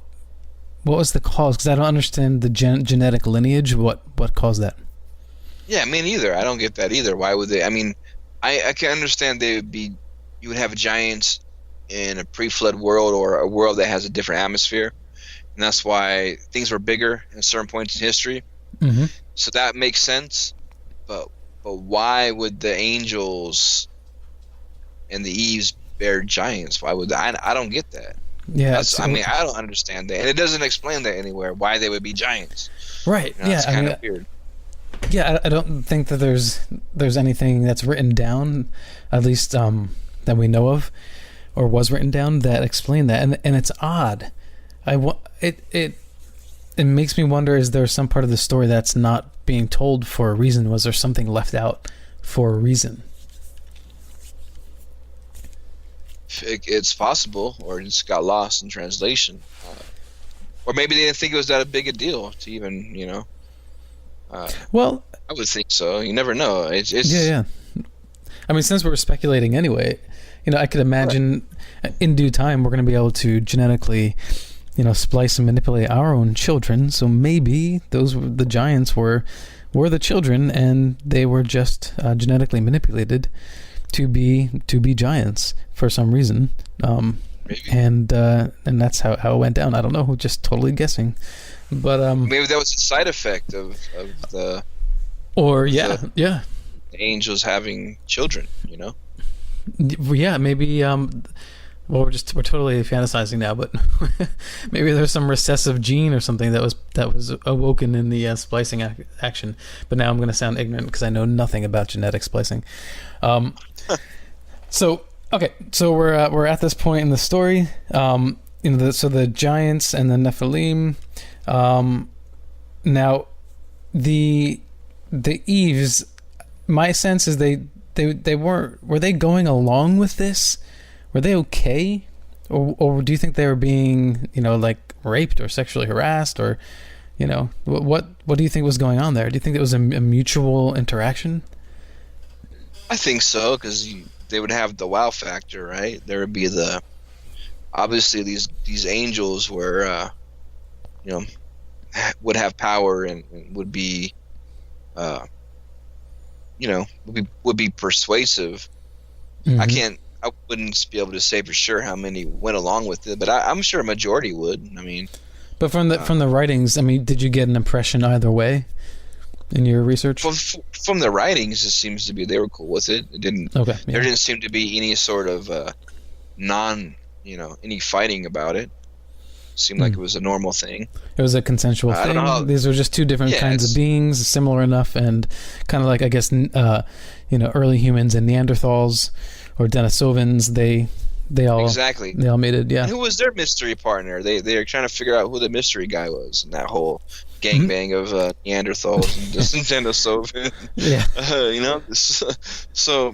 was the cause? Because I don't understand the genetic lineage. What caused that? Yeah, me neither. I don't get that either. Why would they? I mean, I can understand you would have giants in a pre-flood world or a world that has a different atmosphere. And that's why things were bigger at certain points in history. So that makes sense. But why would the angels and the Eves bear giants? Why would I don't get that. Yeah. I don't understand that. And it doesn't explain that anywhere, why they would be giants. Right. Yeah. It's kind of weird. Yeah, I don't think that there's anything that's written down, at least that we know of, or was written down, that explain that. And it's odd. It makes me wonder, is there some part of the story that's not being told for a reason? Was there something left out for a reason? It's possible, or it just got lost in translation. or maybe they didn't think it was that big a deal to even, Well, I would think so. You never know. It's yeah. I mean, since we're speculating anyway, I could imagine in due time we're going to be able to genetically, splice and manipulate our own children. So maybe the giants were the children, and they were just genetically manipulated to be giants for some reason. And that's how it went down. I don't know. Just totally guessing. But maybe that was a side effect of the. Or the angels having children. Yeah, maybe. Well, we're totally fantasizing now, but maybe there's some recessive gene or something that was awoken in the splicing action. But now I'm going to sound ignorant because I know nothing about genetic splicing. So we're at this point in the story. So the giants and the nephilim. Now, the Eves. My sense is they were they going along with this? Were they okay, or do you think they were being like raped or sexually harassed, or what do you think was going on there? Do you think it was a mutual interaction? I think so, because they would have the wow factor, right? There would be obviously these angels were would have power and would be would be persuasive. Mm-hmm. I wouldn't be able to say for sure how many went along with it, but I'm sure a majority would. I mean, but from the writings, I mean, did you get an impression either way in your research? From the writings, it seems to be they were cool with it. It didn't. Okay. Yeah. There didn't seem to be any sort of any fighting about it. It seemed like it was a normal thing. It was a consensual thing. I don't know. These were just two different kinds of beings, similar enough, and kind of like, I guess, early humans and Neanderthals or Denisovans. They all made it. Yeah. And who was their mystery partner? They are trying to figure out who the mystery guy was in that whole gangbang of Neanderthals and Denisovans. Yeah. So.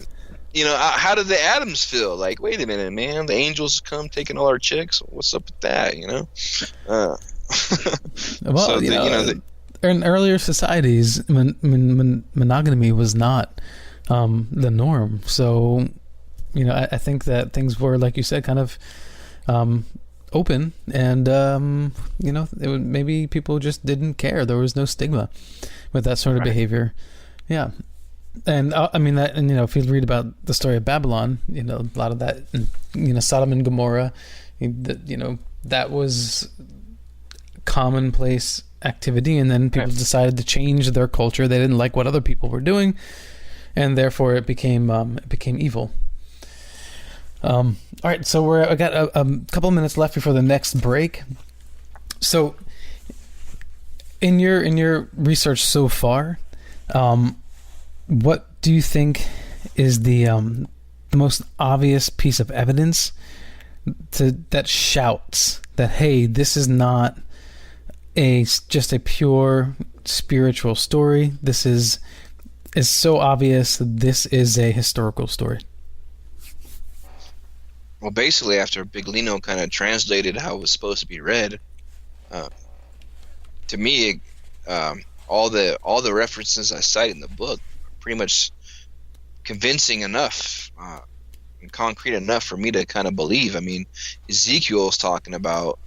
How did the Adams feel? Like, wait a minute, man, the angels come taking all our chicks. What's up with that? In earlier societies, monogamy was not the norm. So, I think that things were, like you said, kind of open, and maybe people just didn't care. There was no stigma with that sort of behavior. Yeah. And if you read about the story of Babylon, a lot of that, Sodom and Gomorrah, that was commonplace activity, and then people decided to change their culture. They didn't like what other people were doing, and therefore it became evil. All right, so I got a couple of minutes left before the next break. So, in your research so far, what do you think is the most obvious piece of evidence that shouts that, hey, this is not just a pure spiritual story. This is so obvious that this is a historical story? Well, basically, after Big Lino kind of translated how it was supposed to be read, to me, all the references I cite in the book pretty much convincing enough and concrete enough for me to kind of believe. I mean, Ezekiel's talking about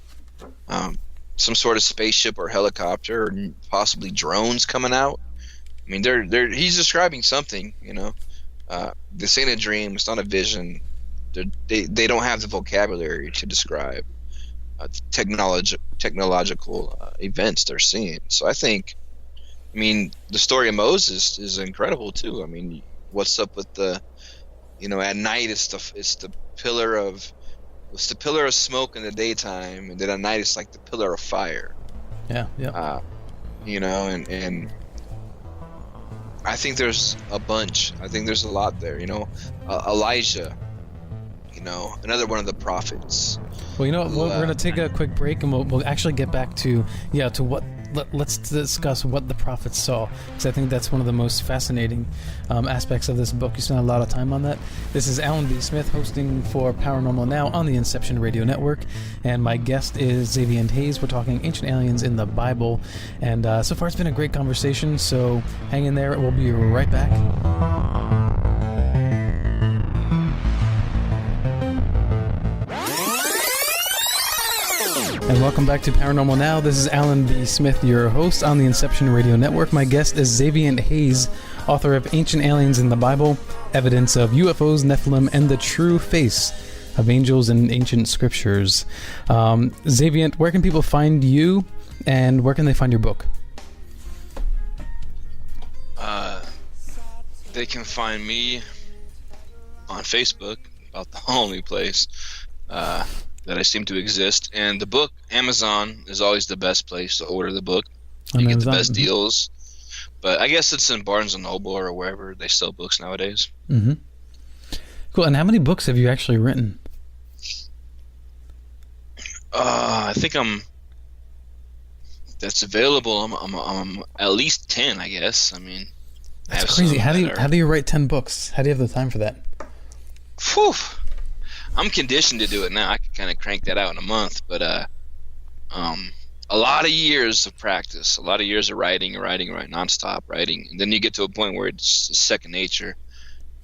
some sort of spaceship or helicopter or possibly drones coming out. I mean, he's describing something, this ain't a dream, it's not a vision. They don't have the vocabulary to describe technological events they're seeing. So I think, the story of Moses is incredible too. I mean, what's up with the, at night it's the pillar of smoke in the daytime, and then at night it's like the pillar of fire. Yeah. And I think there's a bunch. I think there's a lot there. Elijah, another one of the prophets. Well, we're going to take a quick break, and we'll actually get back to what let's discuss what the prophets saw, because I think that's one of the most fascinating aspects of this book. You spent a lot of time on that. This is Alan B. Smith hosting for Paranormal Now on the Inception Radio Network, and my guest is Xaviant Haze. We're talking ancient aliens in the Bible, and so far it's been a great conversation, so hang in there. We'll be right back. And welcome back to Paranormal Now. This is Alan B. Smith, your host on the Inception Radio Network. My guest is Xaviant Haze, author of Ancient Aliens in the Bible, Evidence of UFOs, Nephilim, and the True Face of Angels in Ancient Scriptures. Xaviant, where can people find you, and where can they find your book? They can find me on Facebook, about the only place that I seem to exist. And the book, Amazon, is always the best place to order the book. You get the best deals. But I guess it's in Barnes & Noble or wherever they sell books nowadays. Mm-hmm. Cool. And how many books have you actually written? I think that's available. I'm at least 10, I guess. I mean, that's crazy. How do you write 10 books? How do you have the time for that? Whew. I'm conditioned to do it now. I can kind of crank that out in a month, but a lot of years of practice, a lot of years of writing, nonstop writing, and then you get to a point where it's second nature.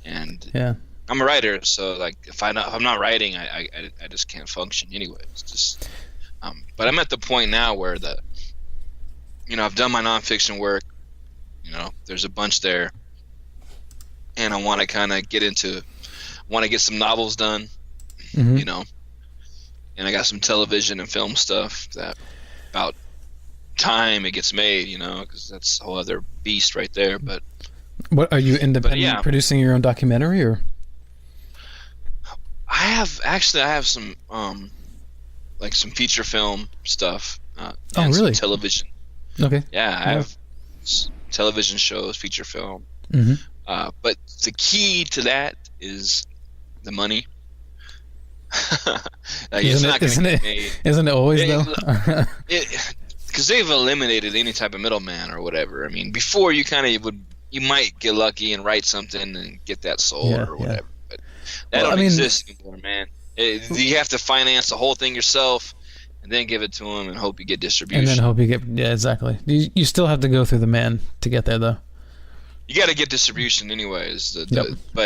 And yeah, I'm a writer, so like if I'm not writing, I just can't function anyway. It's just, but I'm at the point now where I've done my nonfiction work. There's a bunch there, and I want to kind of get some novels done. Mm-hmm. And I got some television and film stuff that about time it gets made, because that's a whole other beast right there. But what, are you independent producing your own documentary, or? I have some like some feature film stuff. And really? Some television. Okay. Yeah, I have television shows, feature film. Mm-hmm. But the key to that is the money. Isn't it always though? Because they've eliminated any type of middleman or whatever. I mean, before you might get lucky and write something and get that sold or whatever. But that don't exist anymore, man. You have to finance the whole thing yourself and then give it to them and hope you get distribution. And then hope you get exactly. You still have to go through the man to get there though. You got to get distribution anyways. But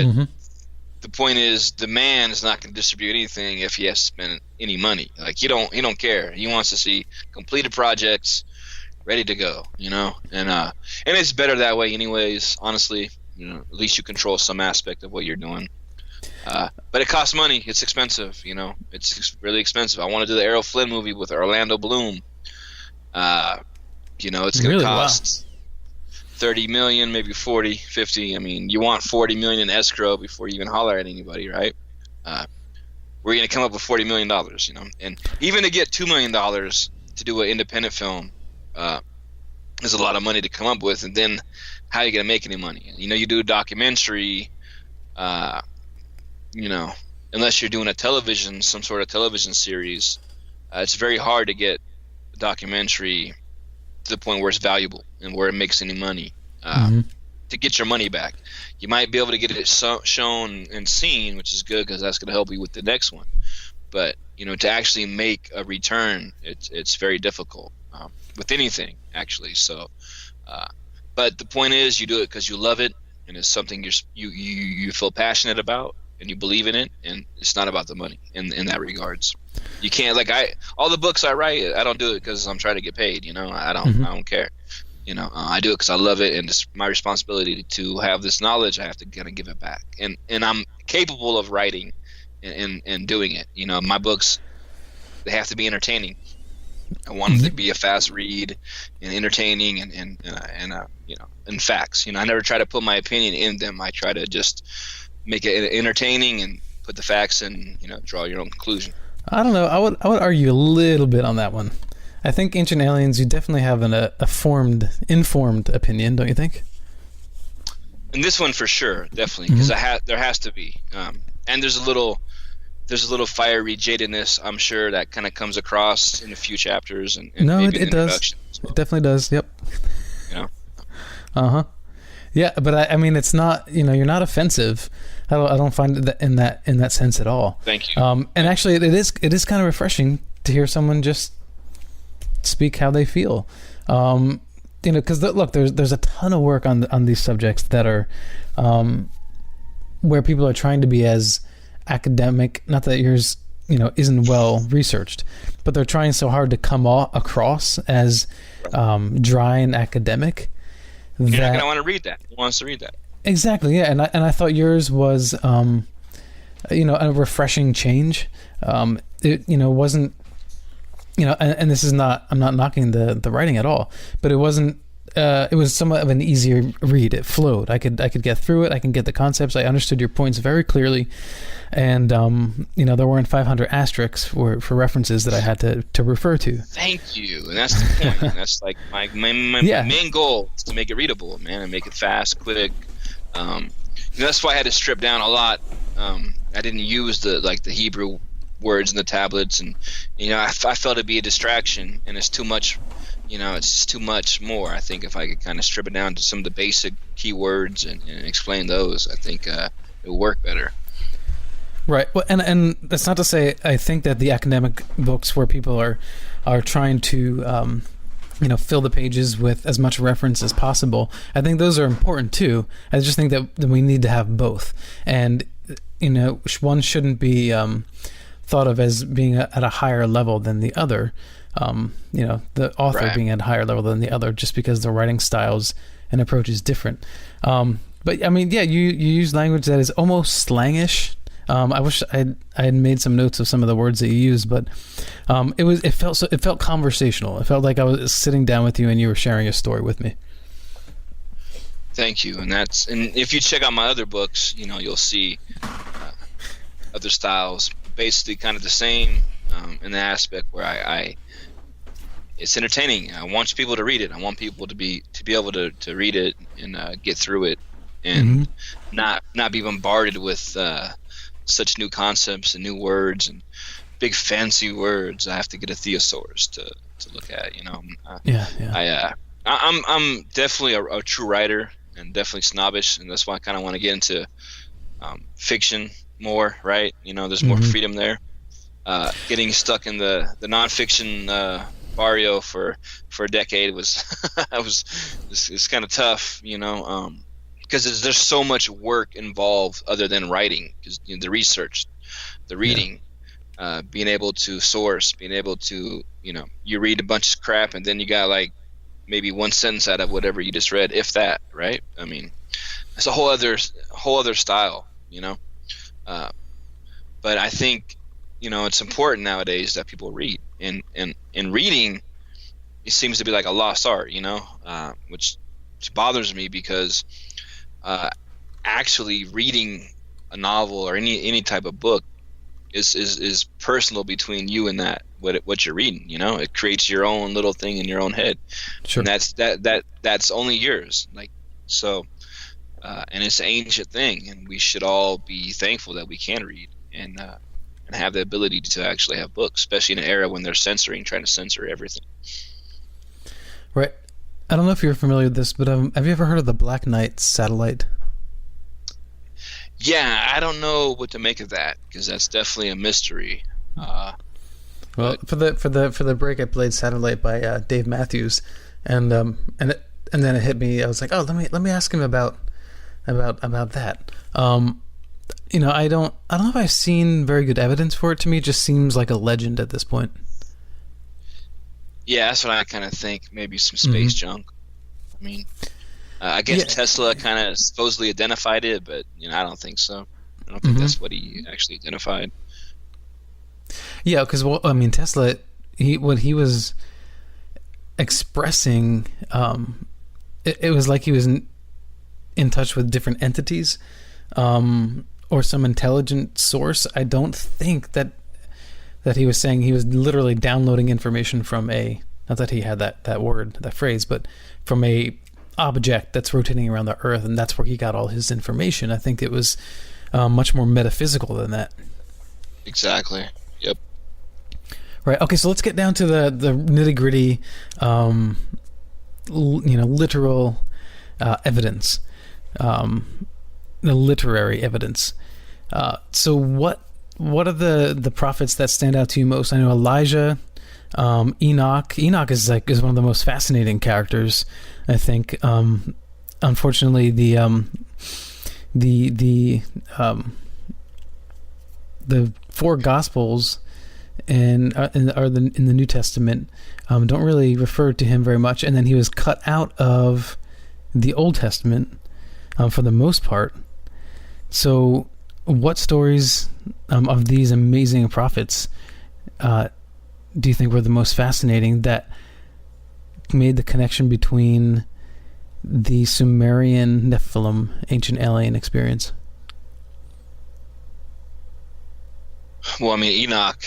mm-hmm. The point is, the man is not going to distribute anything if he has to spend any money. Like he don't care. He wants to see completed projects, ready to go. And it's better that way, anyways. Honestly, at least you control some aspect of what you're doing. But it costs money. It's expensive. It's really expensive. I want to do the Errol Flynn movie with Orlando Bloom. It's going to really? cost. Wow. 30 million, maybe 40, 50. I mean, you want 40 million in escrow before you even holler at anybody, right? We're going to come up with $40 million, and even to get $2 million to do an independent film is a lot of money to come up with. And then how are you going to make any money? You do a documentary, unless you're doing some sort of television series, it's very hard to get a documentary to the point where it's valuable and where it makes any money to get your money back. You might be able to get it shown and seen, which is good because that's going to help you with the next one. But to actually make a return, it's very difficult with anything actually. So, but the point is, you do it because you love it and it's something you feel passionate about and you believe in it, and it's not about the money in that regards. You can't all the books I write, I don't do it because I'm trying to get paid. I don't care. I do it because I love it, and it's my responsibility to have this knowledge. I have to kind of give it back, and I'm capable of writing and doing it. My books, they have to be entertaining. I want them to be a fast read and entertaining and facts. I never try to put my opinion in them. I try to just make it entertaining and put the facts in. Draw your own conclusion. I don't know. I would argue a little bit on that one. I think Ancient Aliens, you definitely have informed opinion, don't you think? In this one, for sure, definitely, because there has to be, and there's a little fiery jadedness, I'm sure, that kind of comes across in a few chapters and no, maybe it does. It definitely does. Yep. You know. Uh-huh. Yeah, but I mean, it's not, you're not offensive. I don't find it in that sense at all. Thank you. And actually, it is kind of refreshing to hear someone just speak how they feel. Because look, there's a ton of work on these subjects that are, where people are trying to be as academic. Not that yours, isn't well researched, but they're trying so hard to come across as dry and academic. You're not going to want to read that. Who wants to read that? Exactly, yeah. And I thought yours was, a refreshing change. It, wasn't, and this is not, I'm not knocking the writing at all, but it wasn't, it was somewhat of an easier read. It flowed. I could get through it. I can get the concepts. I understood your points very clearly. And, there weren't 500 asterisks for references that I had to refer to. Thank you. And that's the point. And that's like my main goal is to make it readable, man, and make it fast, quick. That's why I had to strip down a lot. I didn't use the Hebrew words in the tablets, and I felt it'd be a distraction, and it's too much. It's just too much more. I think if I could kind of strip it down to some of the basic keywords and explain those, I think it would work better. Right. Well, and that's not to say I think that the academic books where people are trying to fill the pages with as much reference as possible, I think those are important too. I just think that we need to have both, and one shouldn't be thought of as being at a higher level than the other. The author right. being at a higher level than the other, just because the writing styles and approach is different. But I mean, yeah, you use language that is almost slangish. I wish I had made some notes of some of the words that you used, but it felt conversational. It felt like I was sitting down with you and you were sharing a story with me. Thank you, and if you check out my other books, you'll see other styles, basically kind of the same in the aspect where it's entertaining. I want people to read it. I want people to be able to read it and get through it, and not be bombarded with such new concepts and new words and big fancy words. I have to get a thesaurus to look at. I'm definitely a true writer and definitely snobbish, and that's why I kind of want to get into fiction more. Right? There's more freedom there. Getting stuck in the nonfiction barrio for a decade was it's kind of tough, because there's so much work involved other than writing, because the research, the reading, being able to source, being able to you read a bunch of crap and then you got like maybe one sentence out of whatever you just read, if that, right? I mean, it's a whole other style, but I think it's important nowadays that people read, and reading, it seems to be like a lost art, which bothers me, because actually reading a novel or any type of book is personal between you and what you're reading. It creates your own little thing in your own head. Sure. And that's only yours. Like, so, and it's an ancient thing, and we should all be thankful that we can read and have the ability to actually have books, especially in an era when they're trying to censor everything. Right. I don't know if you're familiar with this, but have you ever heard of the Black Knight satellite? Yeah, I don't know what to make of that, because that's definitely a mystery. Well, for the break, I played Satellite by Dave Matthews, and then it hit me. I was like, oh, let me ask him about that. I don't know if I've seen very good evidence for it. To me, it just seems like a legend at this point. Yeah, that's what I kind of think. Maybe some space junk. I mean, I guess Tesla kind of supposedly identified it, but I don't think so. I don't think that's what he actually identified. Yeah, because Tesla, what he was expressing, it was like he was in touch with different entities, or some intelligent source. I don't think that he was saying he was literally downloading information from not that he had that phrase, but from a object that's rotating around the Earth, and that's where he got all his information. I think it was much more metaphysical than that. Exactly. Yep. Right. Okay. So let's get down to the nitty gritty, literal evidence, the literary evidence. So what are the prophets that stand out to you most? I know Elijah, Enoch. Enoch is one of the most fascinating characters, I think. Unfortunately, the four Gospels in the New Testament don't really refer to him very much, and then he was cut out of the Old Testament for the most part. So, what stories of these amazing prophets do you think were the most fascinating that made the connection between the Sumerian Nephilim ancient alien experience? Well, I mean, Enoch,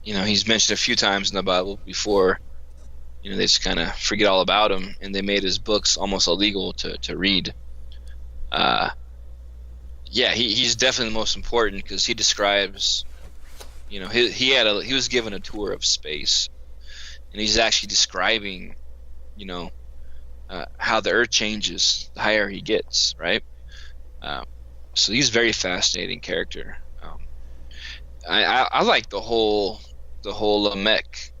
he's mentioned a few times in the Bible before. They just kind of forget all about him, and they made his books almost illegal to read. He's definitely the most important because he describes, he was given a tour of space, and he's actually describing, how the Earth changes the higher he gets, right? So he's a very fascinating character. I like the whole Lamech.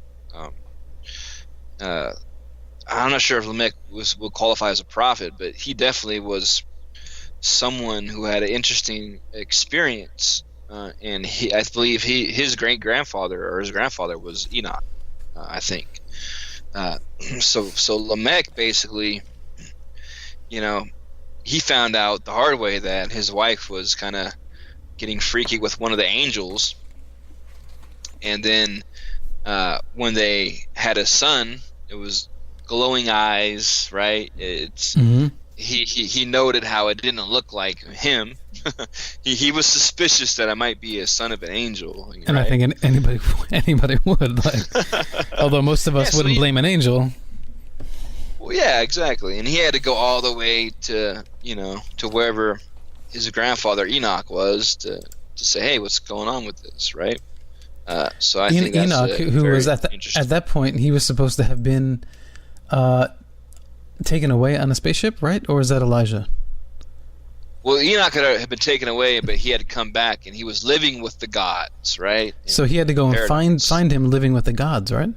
I'm not sure if Lamech will qualify as a prophet, but he definitely was someone who had an interesting experience, and I believe his great grandfather or his grandfather was Enoch, I think. So Lamech basically, he found out the hard way that his wife was kind of getting freaky with one of the angels, and then when they had a son, it was glowing eyes, right? It's he noted how it didn't look like him. he was suspicious that I might be a son of an angel, and right? I think anybody would, although most of us wouldn't blame an angel. Well, yeah, exactly. And he had to go all the way to to wherever his grandfather Enoch was to say, hey, what's going on with this, right? So I think that's Enoch, who was at that point, he was supposed to have been taken away on a spaceship, right? Or is that Elijah? Well, Enoch had been taken away, but he had to come back, and he was living with the gods, right? So he had to go and find him living with the gods, right?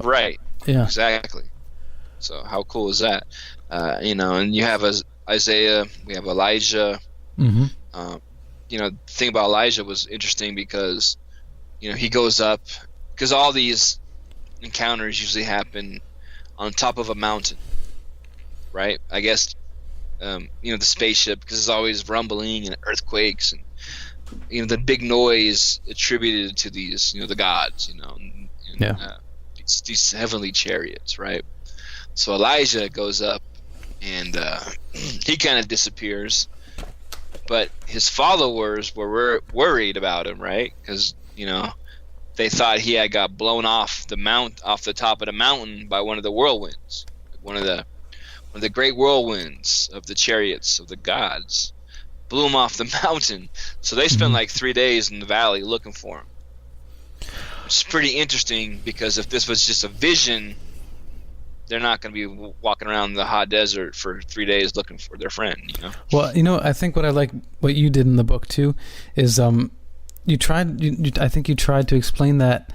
Right. Yeah. Exactly. So how cool is that? And you have Isaiah, we have Elijah. Mm-hmm. The thing about Elijah was interesting because, he goes up, because all these encounters usually happen on top of a mountain, right? I guess, the spaceship, because it's always rumbling and earthquakes and, the big noise attributed to these, the gods, these heavenly chariots, right? So Elijah goes up and he kind of disappears, but his followers were worried about him, right? Because, they thought he had got blown off the top of the mountain by one of the whirlwinds, one of the great whirlwinds of the chariots of the gods, blew him off the mountain. So they spent like 3 days in the valley looking for him. It's pretty interesting because if this was just a vision, they're not going to be walking around the hot desert for 3 days looking for their friend. Well, I think what I like what you did in the book too is I think you tried to explain that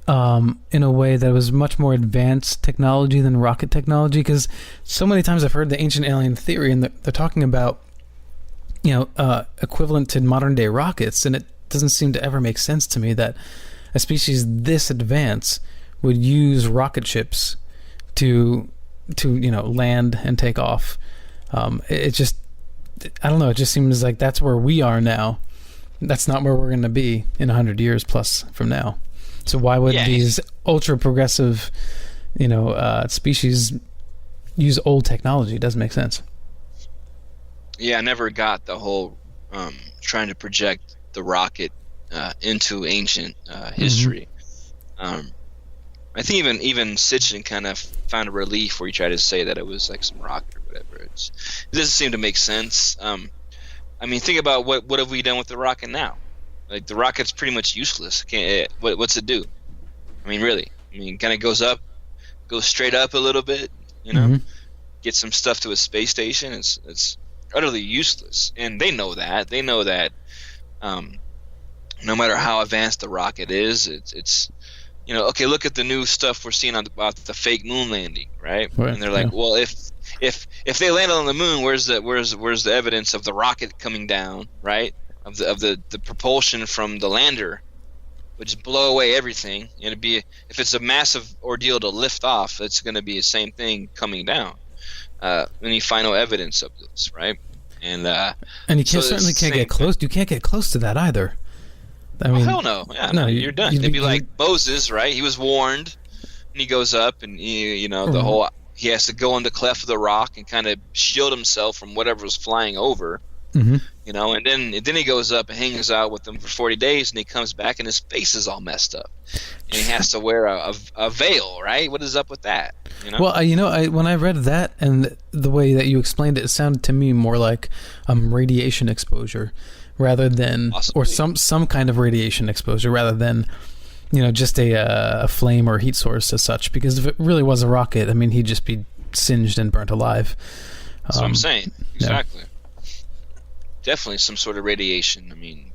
in a way that was much more advanced technology than rocket technology, because so many times I've heard the ancient alien theory and they're talking about equivalent to modern day rockets, and it doesn't seem to ever make sense to me that a species this advanced would use rocket ships to land and take off. It just, I don't know, it just seems like that's where we are now. That's not where we're going to be in 100 years plus from now. So why would these ultra progressive, species use old technology? It doesn't make sense. Yeah, I never got the whole trying to project the rocket into ancient history. I think even Sitchin kind of found a relief where he tried to say that it was like some rocket or whatever. It doesn't seem to make sense. Think about what have we done with the rocket now? Like the rocket's pretty much useless. What's it do? I mean, really. I mean, kind of goes straight up a little bit, get some stuff to a space station. It's utterly useless, and they know that. They know that no matter how advanced the rocket is, it's okay. Look at the new stuff we're seeing about the fake moon landing, right? And they're like, well, if they landed on the moon, where's the evidence of the rocket coming down, right? Of the propulsion from the lander would just blow away everything. It'd be, if it's a massive ordeal to lift off, it's going to be the same thing coming down. Any final evidence of this, right? And you certainly can't get close. You can't get close to that either. I mean, hell no. Yeah, no, you're done. It'd be like Moses, right? He was warned, and he goes up, and he has to go in the cleft of the rock and kind of shield himself from whatever was flying over. And then he goes up and hangs out with them for 40 days, and he comes back and his face is all messed up, and he has to wear a veil, right? What is up with that? Well, when I read that and the way that you explained it, it sounded to me more like radiation exposure rather than, possibly, or some kind of radiation exposure rather than, just a flame or heat source as such. Because if it really was a rocket, I mean, he'd just be singed and burnt alive. That's what I'm saying. Exactly. Yeah. Definitely some sort of radiation. I mean,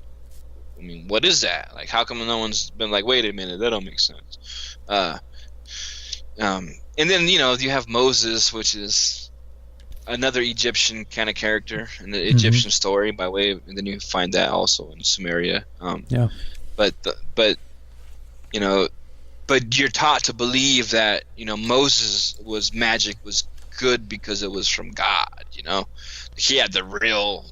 what is that? Like, how come no one's been like, wait a minute, that don't make sense? And then you have Moses, which is another Egyptian kind of character in the Egyptian story. By way of, and then you find that also in Sumeria. But you're taught to believe that Moses' magic was good because it was from God. He had the real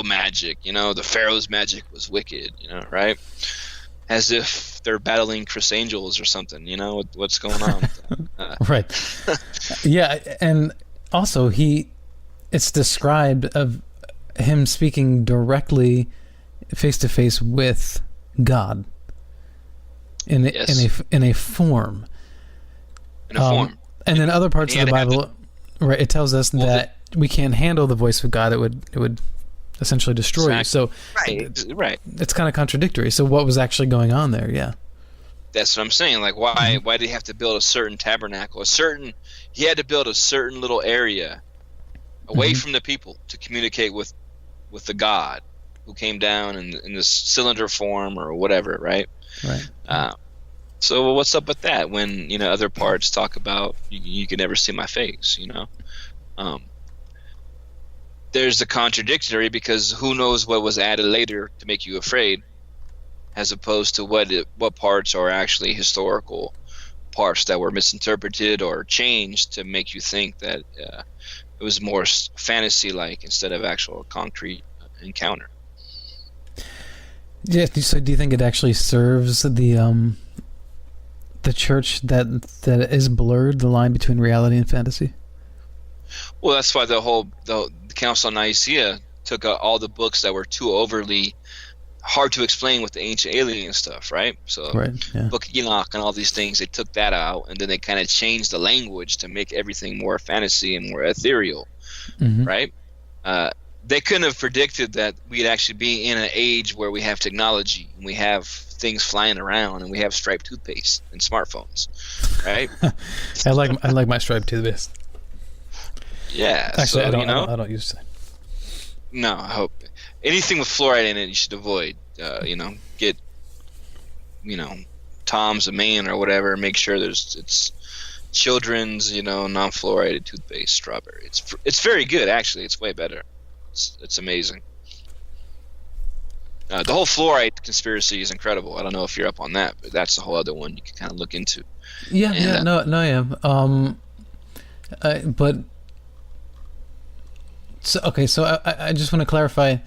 magic. The Pharaoh's magic was wicked. Right? As if they're battling Chris Angels or something. What's going on? Right. Yeah, and also it's described of him speaking directly, face to face with God in a form. In a form. And in other parts of the Bible, right, it tells us that we can't handle the voice of God. It would essentially destroy you. So right. It's kind of contradictory. So what was actually going on there? Yeah. That's what I'm saying. Like, why did he have to build a certain tabernacle? He had to build a certain little area away from the people to communicate with the God who came down in this cylinder form or whatever, right? Right. So what's up with that when, other parts talk about you can never see my face, There's a contradictory because who knows what was added later to make you afraid, as opposed to what parts are actually historical parts that were misinterpreted or changed to make you think that it was more fantasy-like instead of actual concrete encounter. Yeah. So do you think it actually serves the church that is blurred, the line between reality and fantasy? Well, that's why the Council of Nicaea took out all the books that were too overly hard to explain with the ancient alien stuff, right? So Book of Enoch and all these things, they took that out, and then they kind of changed the language to make everything more fantasy and more ethereal, right? They couldn't have predicted that we'd actually be in an age where we have technology and we have things flying around and we have striped toothpaste and smartphones, right? I like my striped toothpaste. Yeah, actually, I don't use it. No, I hope anything with fluoride in it you should avoid. Get Tom's a Man or whatever. Make sure it's children's non-fluoridated toothpaste, strawberry. It's very good actually. It's way better. It's amazing. The whole fluoride conspiracy is incredible. I don't know if you're up on that, but that's a whole other one you can kind of look into. Yeah, I am. But so I just want to clarify.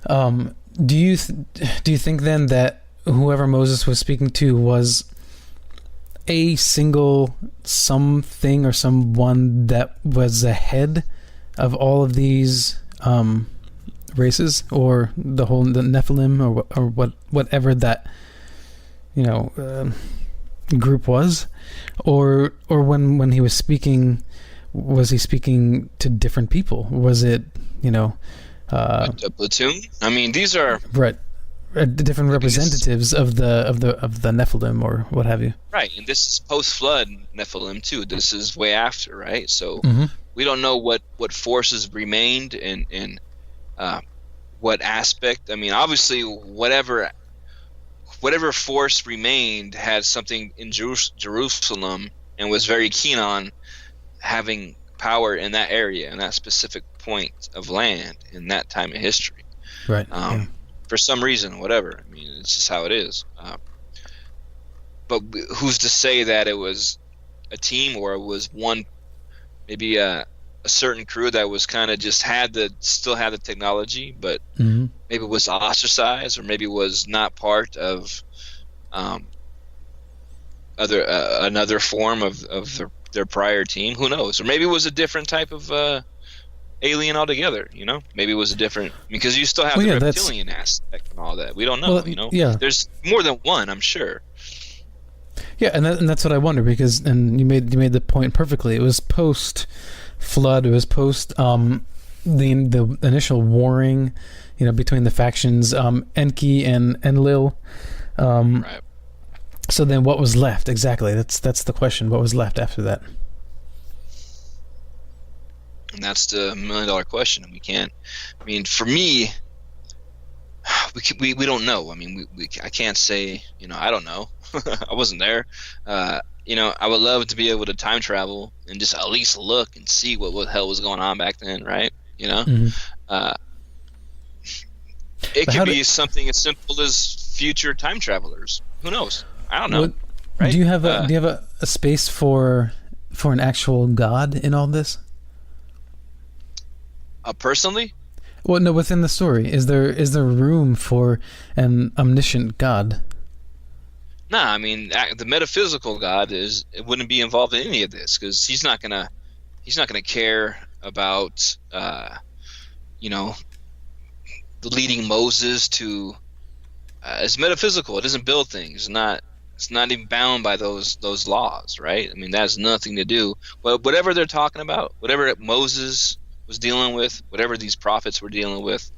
Do you think then that whoever Moses was speaking to was a single something or someone that was ahead of all of these races, or the nephilim, or whatever that group was, or when he was speaking, was he speaking to different people? Was it a platoon? I mean, these are right. different representatives of the Nephilim or what have you. Right, and this is post-flood Nephilim too. This is way after, right? So we don't know what forces remained and what aspect. I mean, obviously, whatever force remained had something in Jerusalem and was very keen on having power in that area, in that specific point of land, in that time of history. Right. For some reason, whatever. I mean, it's just how it is. But who's to say that it was a team or it was one, maybe a certain crew that was kind of just still had the technology, but maybe it was ostracized, or maybe it was not part of another form of their prior team. Who knows? Or maybe it was a different type of alien altogether. Maybe it was a different, because you still have the reptilian aspect and all that. We don't know. Yeah. There's more than one, I'm sure. Yeah, and that's what I wonder, because you made the point perfectly. It was post flood. It was post the initial warring, between the factions, Enki and Lil. Right. So then, what was left exactly? That's the question. What was left after that? And that's the $1 million question. We can't. I mean, for me, we don't know. I mean, I can't say. I don't know. I wasn't there. I would love to be able to time travel and just at least look and see what the hell was going on back then, right? It could be something as simple as future time travelers. Who knows? I don't know. Right? Do you have a space for an actual God in all this? Personally? Well, no. Within the story, is there room for an omniscient God? Nah, I mean, the metaphysical God wouldn't be involved in any of this, because he's not gonna care about leading Moses to. It's metaphysical. It doesn't build things. It's not even bound by those laws, right? I mean, that has nothing to do. Whatever they're talking about, whatever Moses was dealing with, whatever these prophets were dealing with,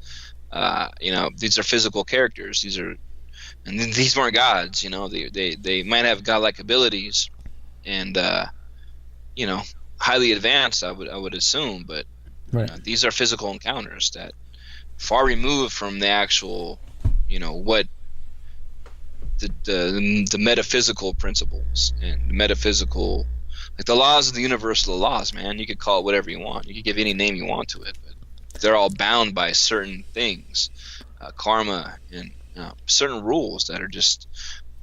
these are physical characters. These weren't gods. They might have godlike abilities, and highly advanced. I would assume, but right. These are physical encounters that far removed from the actual, what the metaphysical principles and the metaphysical, like the laws of the universal laws, man. You could call it whatever you want. You could give any name you want to it, but they're all bound by certain things, karma and certain rules that are just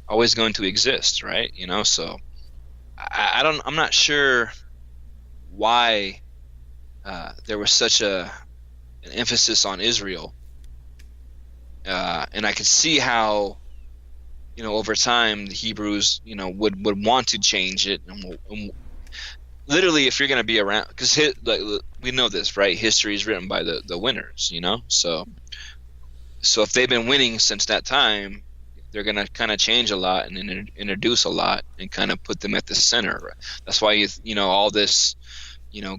always going to exist, right? So I'm not sure why there was such an emphasis on Israel, and I could see how over time the Hebrews would want to change it, and literally, if you're going to be around, because we know this, right? History is written by the winners, so if they've been winning since that time, they're going to kind of change a lot and introduce a lot and kind of put them at the center. That's why all this,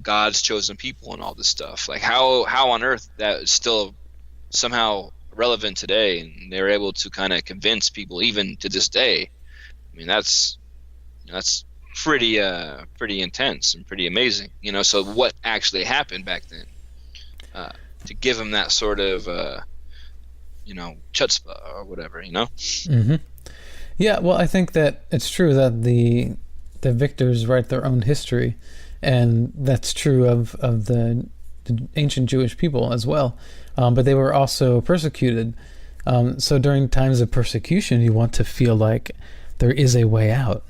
God's chosen people and all this stuff. Like how on earth that is still somehow relevant today, and they're able to kind of convince people even to this day. I mean, that's pretty intense and pretty amazing. So what actually happened back then to give them that sort of chutzpah or whatever, Mm-hmm. Yeah, well, I think that it's true that the victors write their own history, and that's true of the ancient Jewish people as well. But they were also persecuted. So during times of persecution, you want to feel like there is a way out.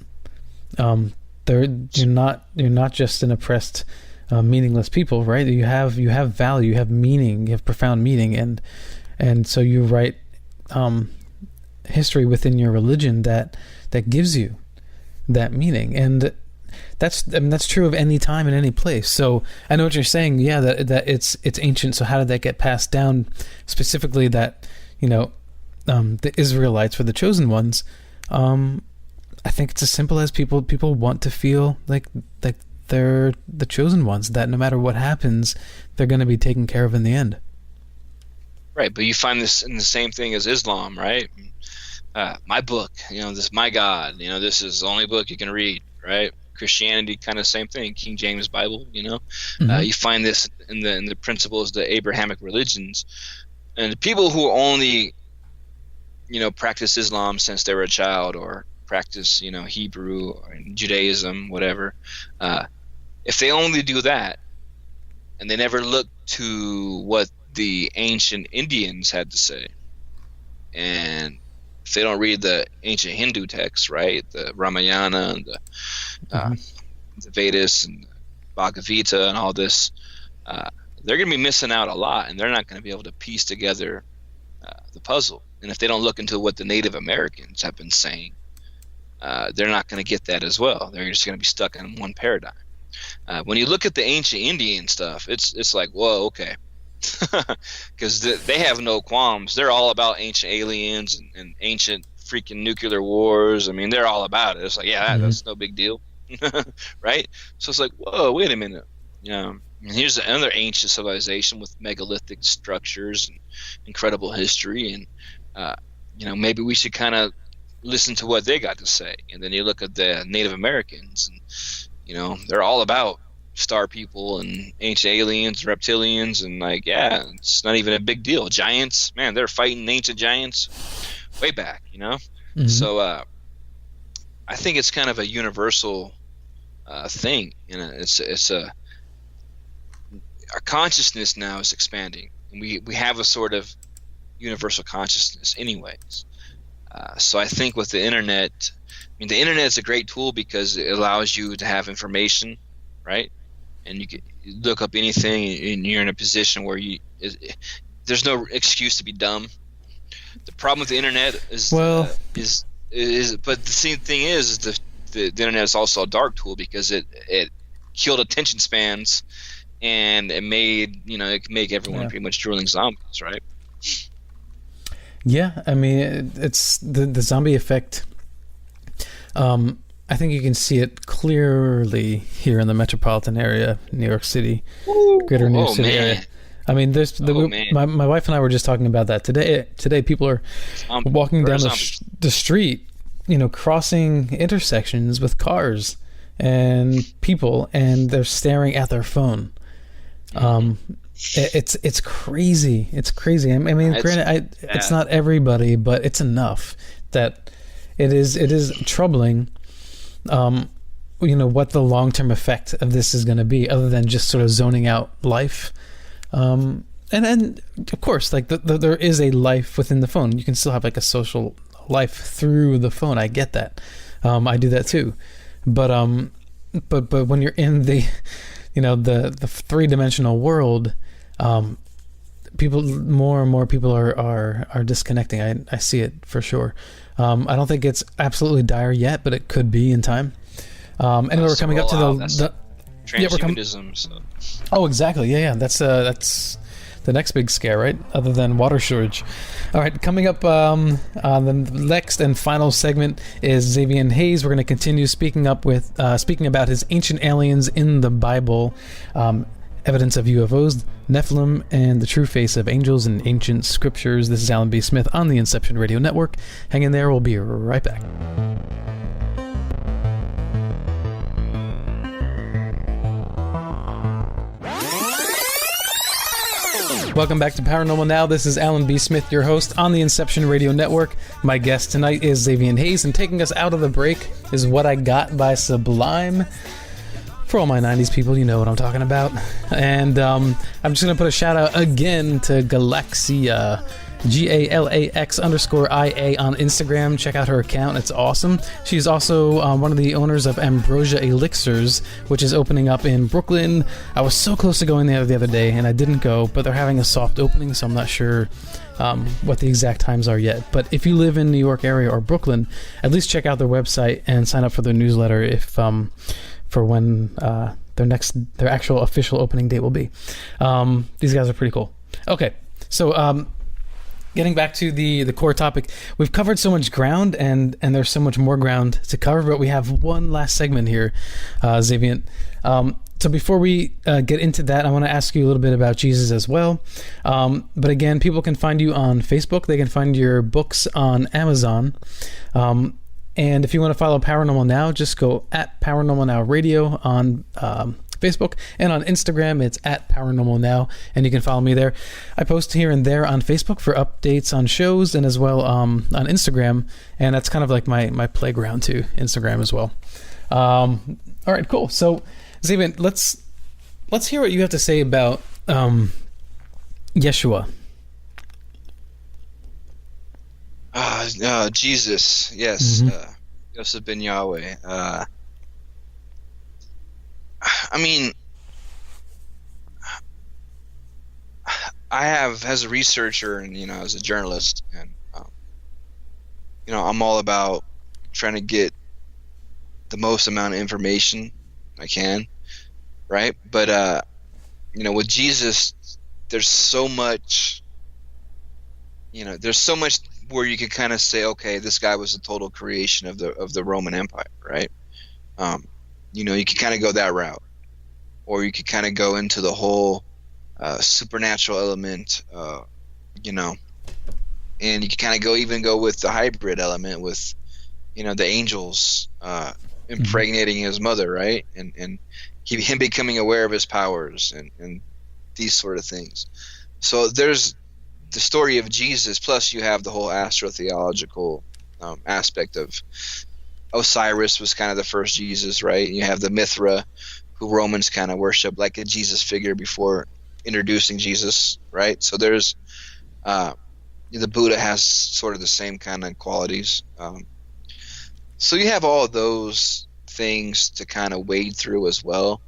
You're not just an oppressed, meaningless people, right? You have value, you have meaning, you have profound meaning, and so you write history within your religion that gives you that meaning, and that's true of any time and any place. So I know what you're saying. Yeah, that it's ancient. So how did that get passed down? Specifically, that the Israelites were the chosen ones. I think it's as simple as people want to feel like they're the chosen ones. That no matter what happens, they're going to be taken care of in the end. Right, but you find this in the same thing as Islam, right? My book, this is my God, this is the only book you can read, right? Christianity, kind of same thing. King James Bible, you find this in the principles of the Abrahamic religions, and the people who only, practice Islam since they were a child, or practice, Hebrew or Judaism, whatever. If they only do that, and they never look to what the ancient Indians had to say, and if they don't read the ancient Hindu texts, right, the Ramayana and the Vedas and the Bhagavad Gita and all this, they're going to be missing out a lot, and they're not going to be able to piece together the puzzle. And if they don't look into what the Native Americans have been saying, they're not going to get that as well. They're just going to be stuck in one paradigm. When you look at the ancient Indian stuff, it's like, whoa, okay. Because they have no qualms. They're all about ancient aliens and ancient freaking nuclear wars. I mean, they're all about it. It's like, yeah, that's no big deal. Right? So it's like, whoa, wait a minute. And here's another ancient civilization with megalithic structures and incredible history. And, maybe we should kind of listen to what they got to say. And then you look at the Native Americans, and, they're all about star people and ancient aliens, reptilians, and it's not even a big deal. Giants, man, they're fighting ancient giants way back, So I think it's kind of a universal thing. Our consciousness now is expanding. We have a sort of universal consciousness, anyways. So I think with the internet, the internet is a great tool because it allows you to have information, right? And you can look up anything, and you're in a position where there's no excuse to be dumb. The problem with the internet is but the same thing is the internet is also a dark tool because it killed attention spans, and it made it can make everyone pretty much drooling zombies, right? Yeah, it's the zombie effect. I think you can see it clearly here in the metropolitan area, New York City, greater New York City area. There's my wife and I were just talking about that today. Today, people are walking down the street, crossing intersections with cars and people, and they're staring at their phone. It's crazy. It's crazy. Granted, it's not everybody, but it's enough that it is troubling. What the long-term effect of this is going to be, other than just sort of zoning out life. And then, of course, there is a life within the phone. You can still have a social life through the phone. I get that. I do that too. But when you're in the, the three-dimensional world, people, more and more people are disconnecting. I see it for sure. I don't think it's absolutely dire yet, but it could be in time. Anyway, we're coming up to the transhumanism. Oh, exactly. Yeah. That's the next big scare, right? Other than water shortage. All right, coming up on the next and final segment is Xaviant Haze. We're going to continue speaking about his ancient aliens in the Bible, evidence of UFOs, Nephilim, and the true face of angels in ancient scriptures. This is Alan B. Smith on the Inception Radio Network. Hang in there. We'll be right back. Welcome back to Paranormal Now. This is Alan B. Smith, your host on the Inception Radio Network. My guest tonight is Xaviant Haze, and taking us out of the break is What I Got by Sublime. For all my 90s people, you know what I'm talking about. And I'm just going to put a shout out again to Galaxia, GALAX_IA on Instagram. Check out her account. It's awesome. She's also one of the owners of Ambrosia Elixirs, which is opening up in Brooklyn. I was so close to going there the other day, and I didn't go, but they're having a soft opening, so I'm not sure what the exact times are yet. But if you live in New York area or Brooklyn, at least check out their website and sign up for their newsletter if for when their actual official opening date will be. These guys are pretty cool. Okay, so getting back to the core topic, we've covered so much ground, and there's so much more ground to cover, but we have one last segment here, Zaevion. So before we get into that, I want to ask you a little bit about Jesus as well. But again, people can find you on Facebook. They can find your books on Amazon. And if you want to follow Paranormal Now, just go at Paranormal Now Radio on Facebook, and on Instagram it's at Paranormal Now, and you can follow me there. I post here and there on Facebook for updates on shows, and as well on Instagram, and that's kind of like my playground to Instagram as well. All right, cool. So Zaevion, let's hear what you have to say about Yeshua. Jesus, yes. Yosef ben Yahweh. I mean, I have, as a researcher and, as a journalist, and, I'm all about trying to get the most amount of information I can, right? But, with Jesus, there's so much, where you can kind of say, okay, this guy was a total creation of the Roman Empire, right? You can kind of go that route, or you could kind of go into the whole supernatural element, and you could kind of go with the hybrid element with, the angels impregnating his mother, right? And him becoming aware of his powers and these sort of things. So there's the story of Jesus, plus you have the whole astrotheological aspect of Osiris was kind of the first Jesus, right? And you have the Mithra, who Romans kind of worship like a Jesus figure before introducing Jesus, right? So there's the Buddha has sort of the same kind of qualities. So you have all of those things to kind of wade through as well.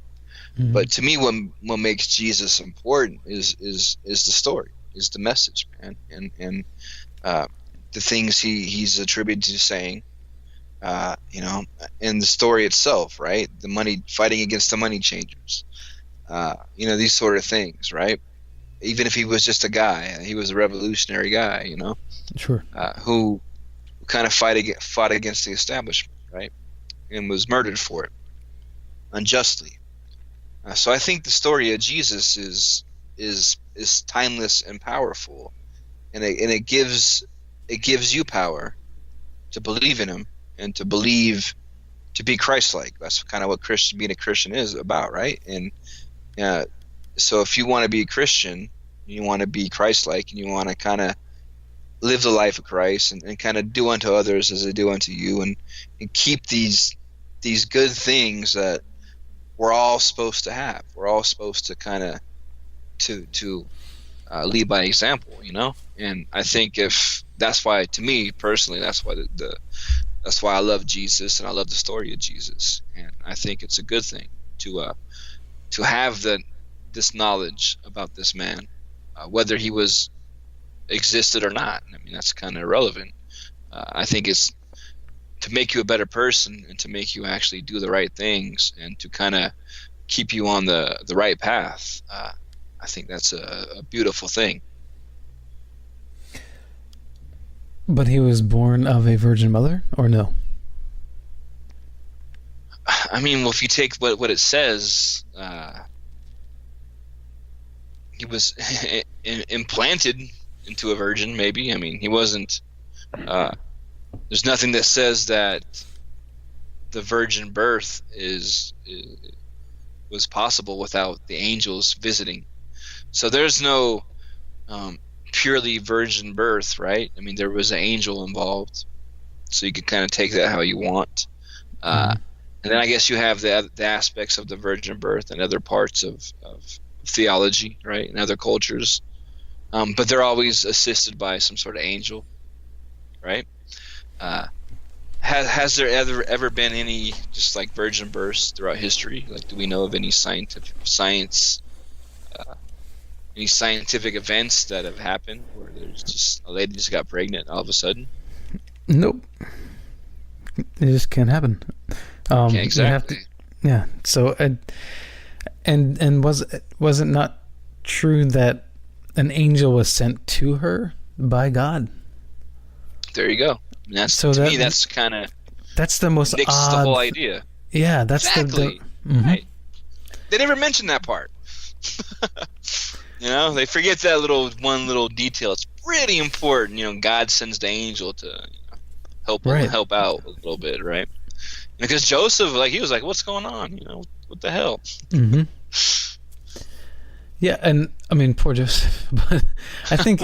Mm-hmm. But to me, what makes Jesus important is the story, is the message, man, and the things he's attributed to saying. In the story itself, right? The money, fighting against the money changers, these sort of things, right? Even if he was just a guy, he was a revolutionary guy, sure, who kind of fought against the establishment, right? And was murdered for it unjustly. So I think the story of Jesus is timeless and powerful, and it gives you power to believe in him and to believe, to be Christ-like. That's kind of what being a Christian is about, right? And so if you want to be a Christian, you want to be Christ-like, and you want to kind of live the life of Christ and kind of do unto others as they do unto you, and keep these good things that we're all supposed to have. We're all supposed to kind of to lead by example, And I think that's why, to me personally, that's why that's why I love Jesus, and I love the story of Jesus, and I think it's a good thing to have this knowledge about this man, whether he existed or not. I mean, that's kind of irrelevant. I think it's to make you a better person and to make you actually do the right things and to kind of keep you on the right path. I think that's a beautiful thing. But he was born of a virgin mother, or no? I mean, well, if you take what it says, he was implanted into a virgin, maybe. I mean, he wasn't. There's nothing that says that the virgin birth was possible without the angels visiting. So there's no purely virgin birth, right? I mean, there was an angel involved, so you can kind of take that how you want. And then I guess you have the aspects of the virgin birth and other parts of theology, right, and other cultures, but they're always assisted by some sort of angel, right? Has there ever been any just like virgin births throughout history? Like, do we know of any any scientific events that have happened where there's just a lady just got pregnant all of a sudden? Nope, it just can't happen. Yeah, exactly. Yeah. So, and was it not true that an angel was sent to her by God? There you go. And that's that's the most odd. The whole idea. Yeah, that's exactly. Mm-hmm. Right. They never mention that part. They forget that little detail. It's pretty important. God sends the angel to help out a little bit, right? Because Joseph, he was like, "What's going on? What the hell?" Mm-hmm. Yeah, and I mean, poor Joseph. But I think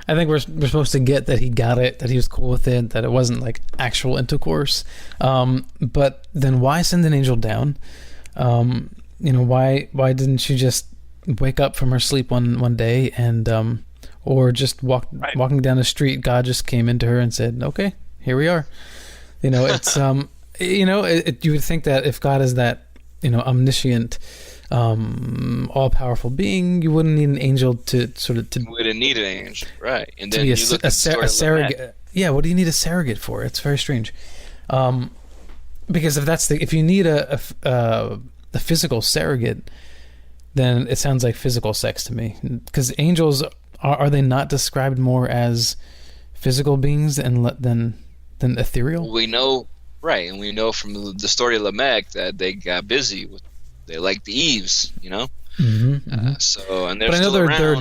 we're supposed to get that he got it, that he was cool with it, that it wasn't like actual intercourse. But then why send an angel down? Why didn't she just wake up from her sleep one day and or just walking down the street, God just came into her and said, "Okay, here we are." It's you would think that if God is that omniscient, all-powerful being, you wouldn't need an angel to you wouldn't need an angel, right? And then to be you look at a surrogate. Yeah, what do you need a surrogate for? It's very strange. Because if you need a physical surrogate, then it sounds like physical sex to me. Because angels are they not described more as physical beings than ethereal? We know, right? And we know from the story of Lamech that they got busy with. They like the Eves, Mm-hmm. And they're but I know still there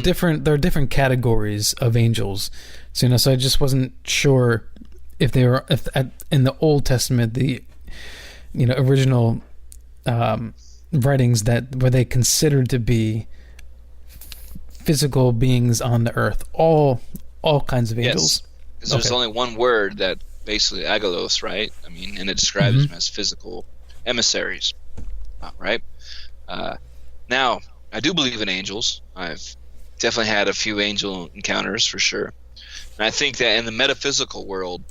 are different categories of angels. So so I just wasn't sure if they were in the Old Testament, the original writings, that were they considered to be physical beings on the earth, all kinds of angels. Because there's only one word that basically agalos, right? I mean, and it describes them as physical emissaries, right? Now, I do believe in angels. I've definitely had a few angel encounters for sure, and I think that in the metaphysical world,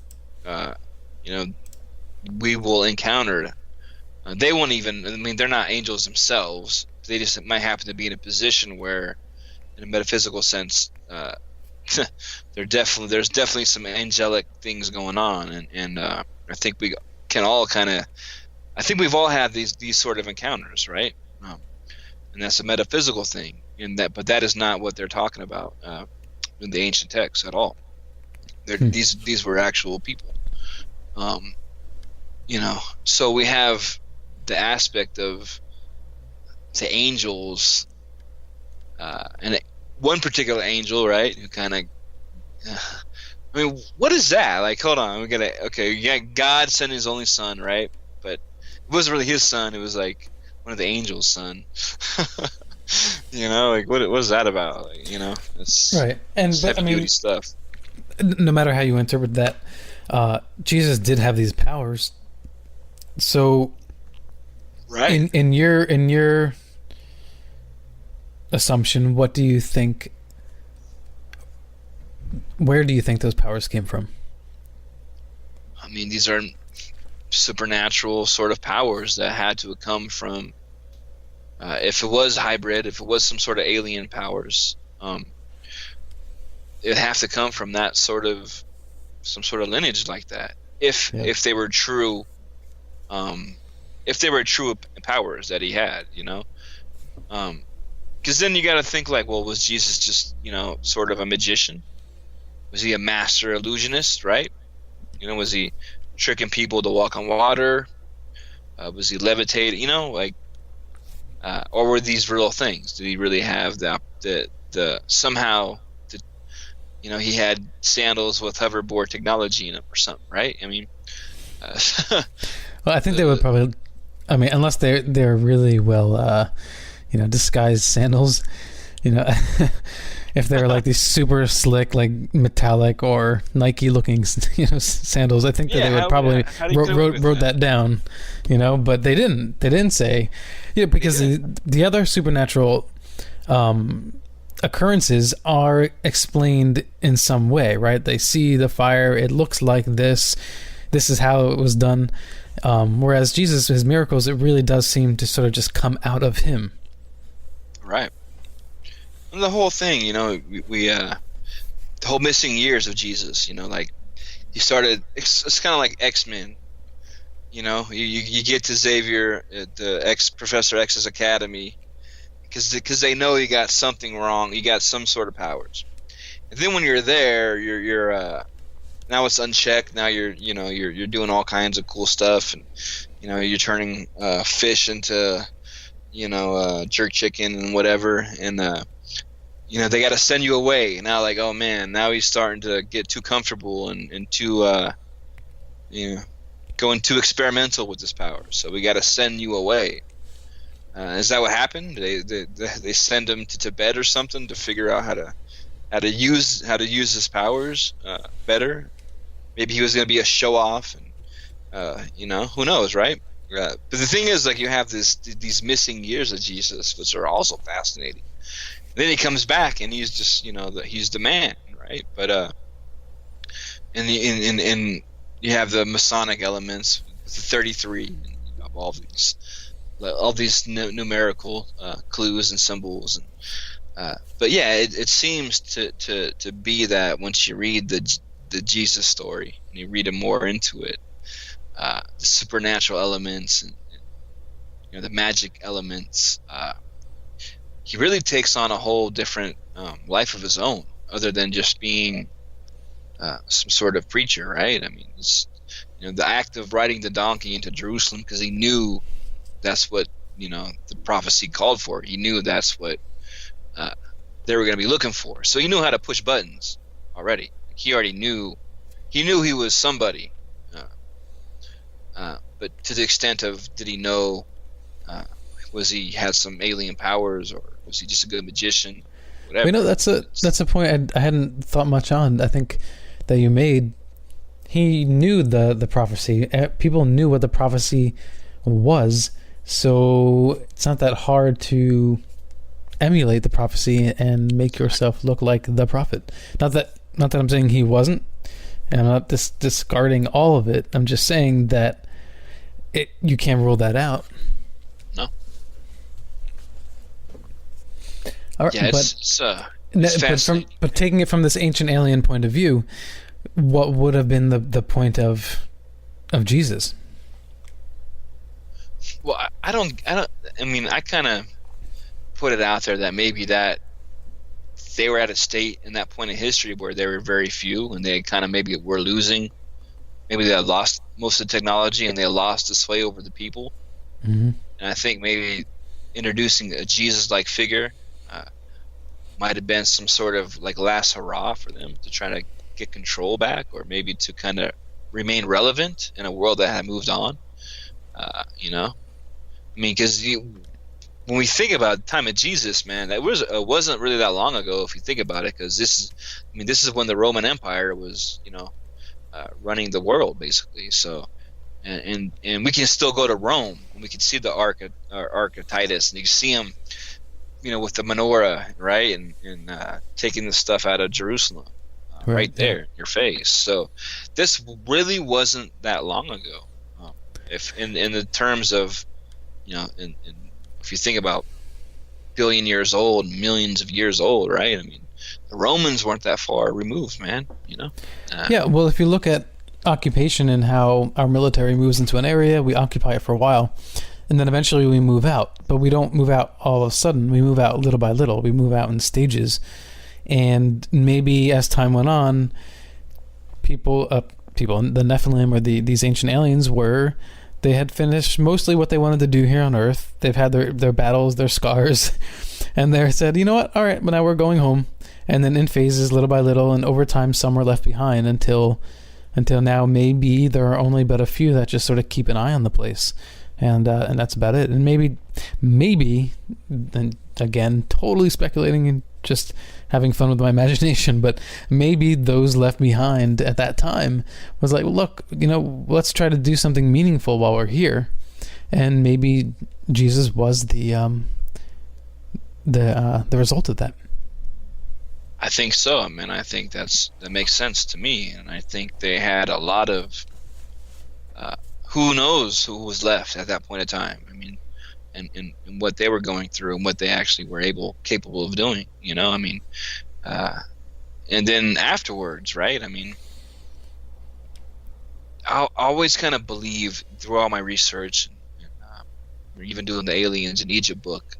we will encounter. They won't even. I mean, they're not angels themselves. They just might happen to be in a position where, in a metaphysical sense, there's definitely some angelic things going on, and I think we can all I think we've all had these sort of encounters, right? And that's a metaphysical thing, but that is not what they're talking about in the ancient texts at all. These were actual people, So we have the aspect of the angels, and one particular angel, right? Who kind of, I mean, what is that? Like, hold on, God sent His only Son, right? But it wasn't really His son; it was like one of the angels' son. What was that about? It's right. And heavy-duty stuff. No matter how you interpret that, Jesus did have these powers. So, right. In your assumption, what do you think? Where do you think those powers came from? I mean, these are supernatural sort of powers that had to come from. If it was hybrid, if it was some sort of alien powers, it'd have to come from that some sort of lineage like that. If they were true, if they were true powers that He had, because then you got to think like, well, was Jesus just sort of a magician? Was He a master illusionist? Right? Was He tricking people to walk on water? Was He levitating? Or were these real things? Did He really have the somehow? He had sandals with hoverboard technology in them or something, right? I mean, well, I think they would probably. I mean, unless they're really well, disguised sandals, if they're like these super slick, like metallic or Nike looking, sandals, I think that they would probably wrote that down, but they didn't. They didn't say, because the other supernatural occurrences are explained in some way, right? They see the fire, it looks like this is how it was done. Whereas Jesus, his miracles, it really does seem to sort of just come out of Him. Right. And the whole thing, we the whole missing years of Jesus, he started, it's kind of like X-Men, you get to Xavier at the Professor X's academy because they know you got something wrong, you got some sort of powers. And then when you're there, you're now it's unchecked, now you're doing all kinds of cool stuff, and you're turning fish into jerk chicken and whatever, and they got to send you away. Now, like, oh man, now he's starting to get too comfortable and too, going too experimental with this power. So we got to send you away. Is that what happened? They send him to Tibet or something to figure out how to use his powers better. Maybe he was going to be a show off, and who knows, right? But the thing is, like, you have these missing years of Jesus, which are also fascinating. And then he comes back, and he's just he's the man, right? But and you have the Masonic elements, the 33, and you have all these numerical clues and symbols, and but yeah, it seems to be that once you read the Jesus story and you read more into it, the supernatural elements and the magic elements, he really takes on a whole different life of his own, other than just being some sort of preacher, right? I mean, it's, the act of riding the donkey into Jerusalem, because he knew that's what the prophecy called for. He knew that's what they were going to be looking for. So he knew how to push buttons already. He already knew. He knew he was somebody. But to the extent of, did he know? Was he had some alien powers, or was he just a good magician? Whatever. That's a point I hadn't thought much on. I think that you made. He knew the prophecy. People knew what the prophecy was. So it's not that hard to emulate the prophecy and make yourself look like the prophet. Not that I'm saying he wasn't, and I'm not discarding all of it. I'm just saying that you can't rule that out. No. All right, yeah, it's fascinating. But taking it from this ancient alien point of view, what would have been the point of Jesus? Well, I kind of put it out there that maybe that they were at a state in that point in history where there were very few, and they kind of maybe were losing. Maybe they had lost most of the technology, and they lost the sway over the people. Mm-hmm. And I think maybe introducing a Jesus-like figure might have been some sort of like last hurrah for them to try to get control back, or maybe to kind of remain relevant in a world that had moved on. Because when we think about the time of Jesus, man, it wasn't really that long ago if you think about it, because this is when the Roman Empire was, running the world basically. So, and we can still go to Rome and we can see the Ark of Titus, and you can see him, with the menorah, right, and taking the stuff out of Jerusalem, right there in your face. So, this really wasn't that long ago. If in the terms of, if you think about billion years old, millions of years old, right? I mean, the Romans weren't that far removed, man. Yeah. Well, if you look at occupation and how our military moves into an area, we occupy it for a while, and then eventually we move out. But we don't move out all of a sudden. We move out little by little. We move out in stages, and maybe as time went on, people, the Nephilim or these ancient aliens they had finished mostly what they wanted to do here on Earth. They've had their battles, their scars, and they said, you know what, all right, but now we're going home. And then in phases, little by little, and over time, some were left behind until now. Maybe there are only but a few that just sort of keep an eye on the place, and that's about it. And maybe, and again, totally speculating and just having fun with my imagination, but maybe those left behind at that time was like, look, let's try to do something meaningful while we're here. And maybe Jesus was the result of that. I think so. I mean, I think that makes sense to me, and I think they had a lot of who knows who was left at that point in time. I mean, and what they were going through and what they actually were capable of doing. And then afterwards, right? I mean, I always kind of believe through all my research, and even doing the Aliens in Egypt book,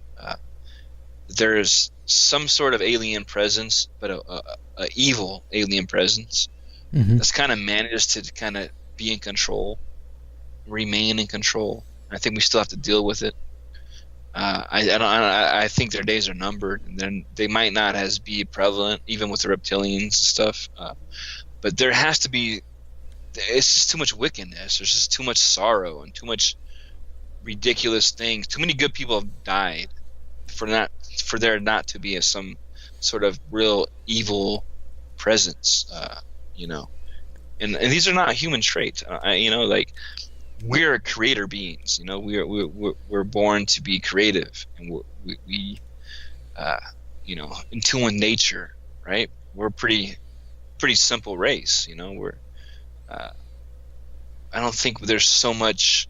there's some sort of alien presence, but a evil alien presence that's kind of managed to kind of be in control, remain in control. I think we still have to deal with it. I think their days are numbered, and then they might not as be prevalent, even with the reptilians and stuff. But there has to be. It's just too much wickedness. There's just too much sorrow and too much ridiculous things. Too many good people have died for there not to be some sort of real evil presence. And these are not human traits. Like, we're creator beings. We're born to be creative, and we in tune with nature, right? We're a pretty simple race. I don't think there's so much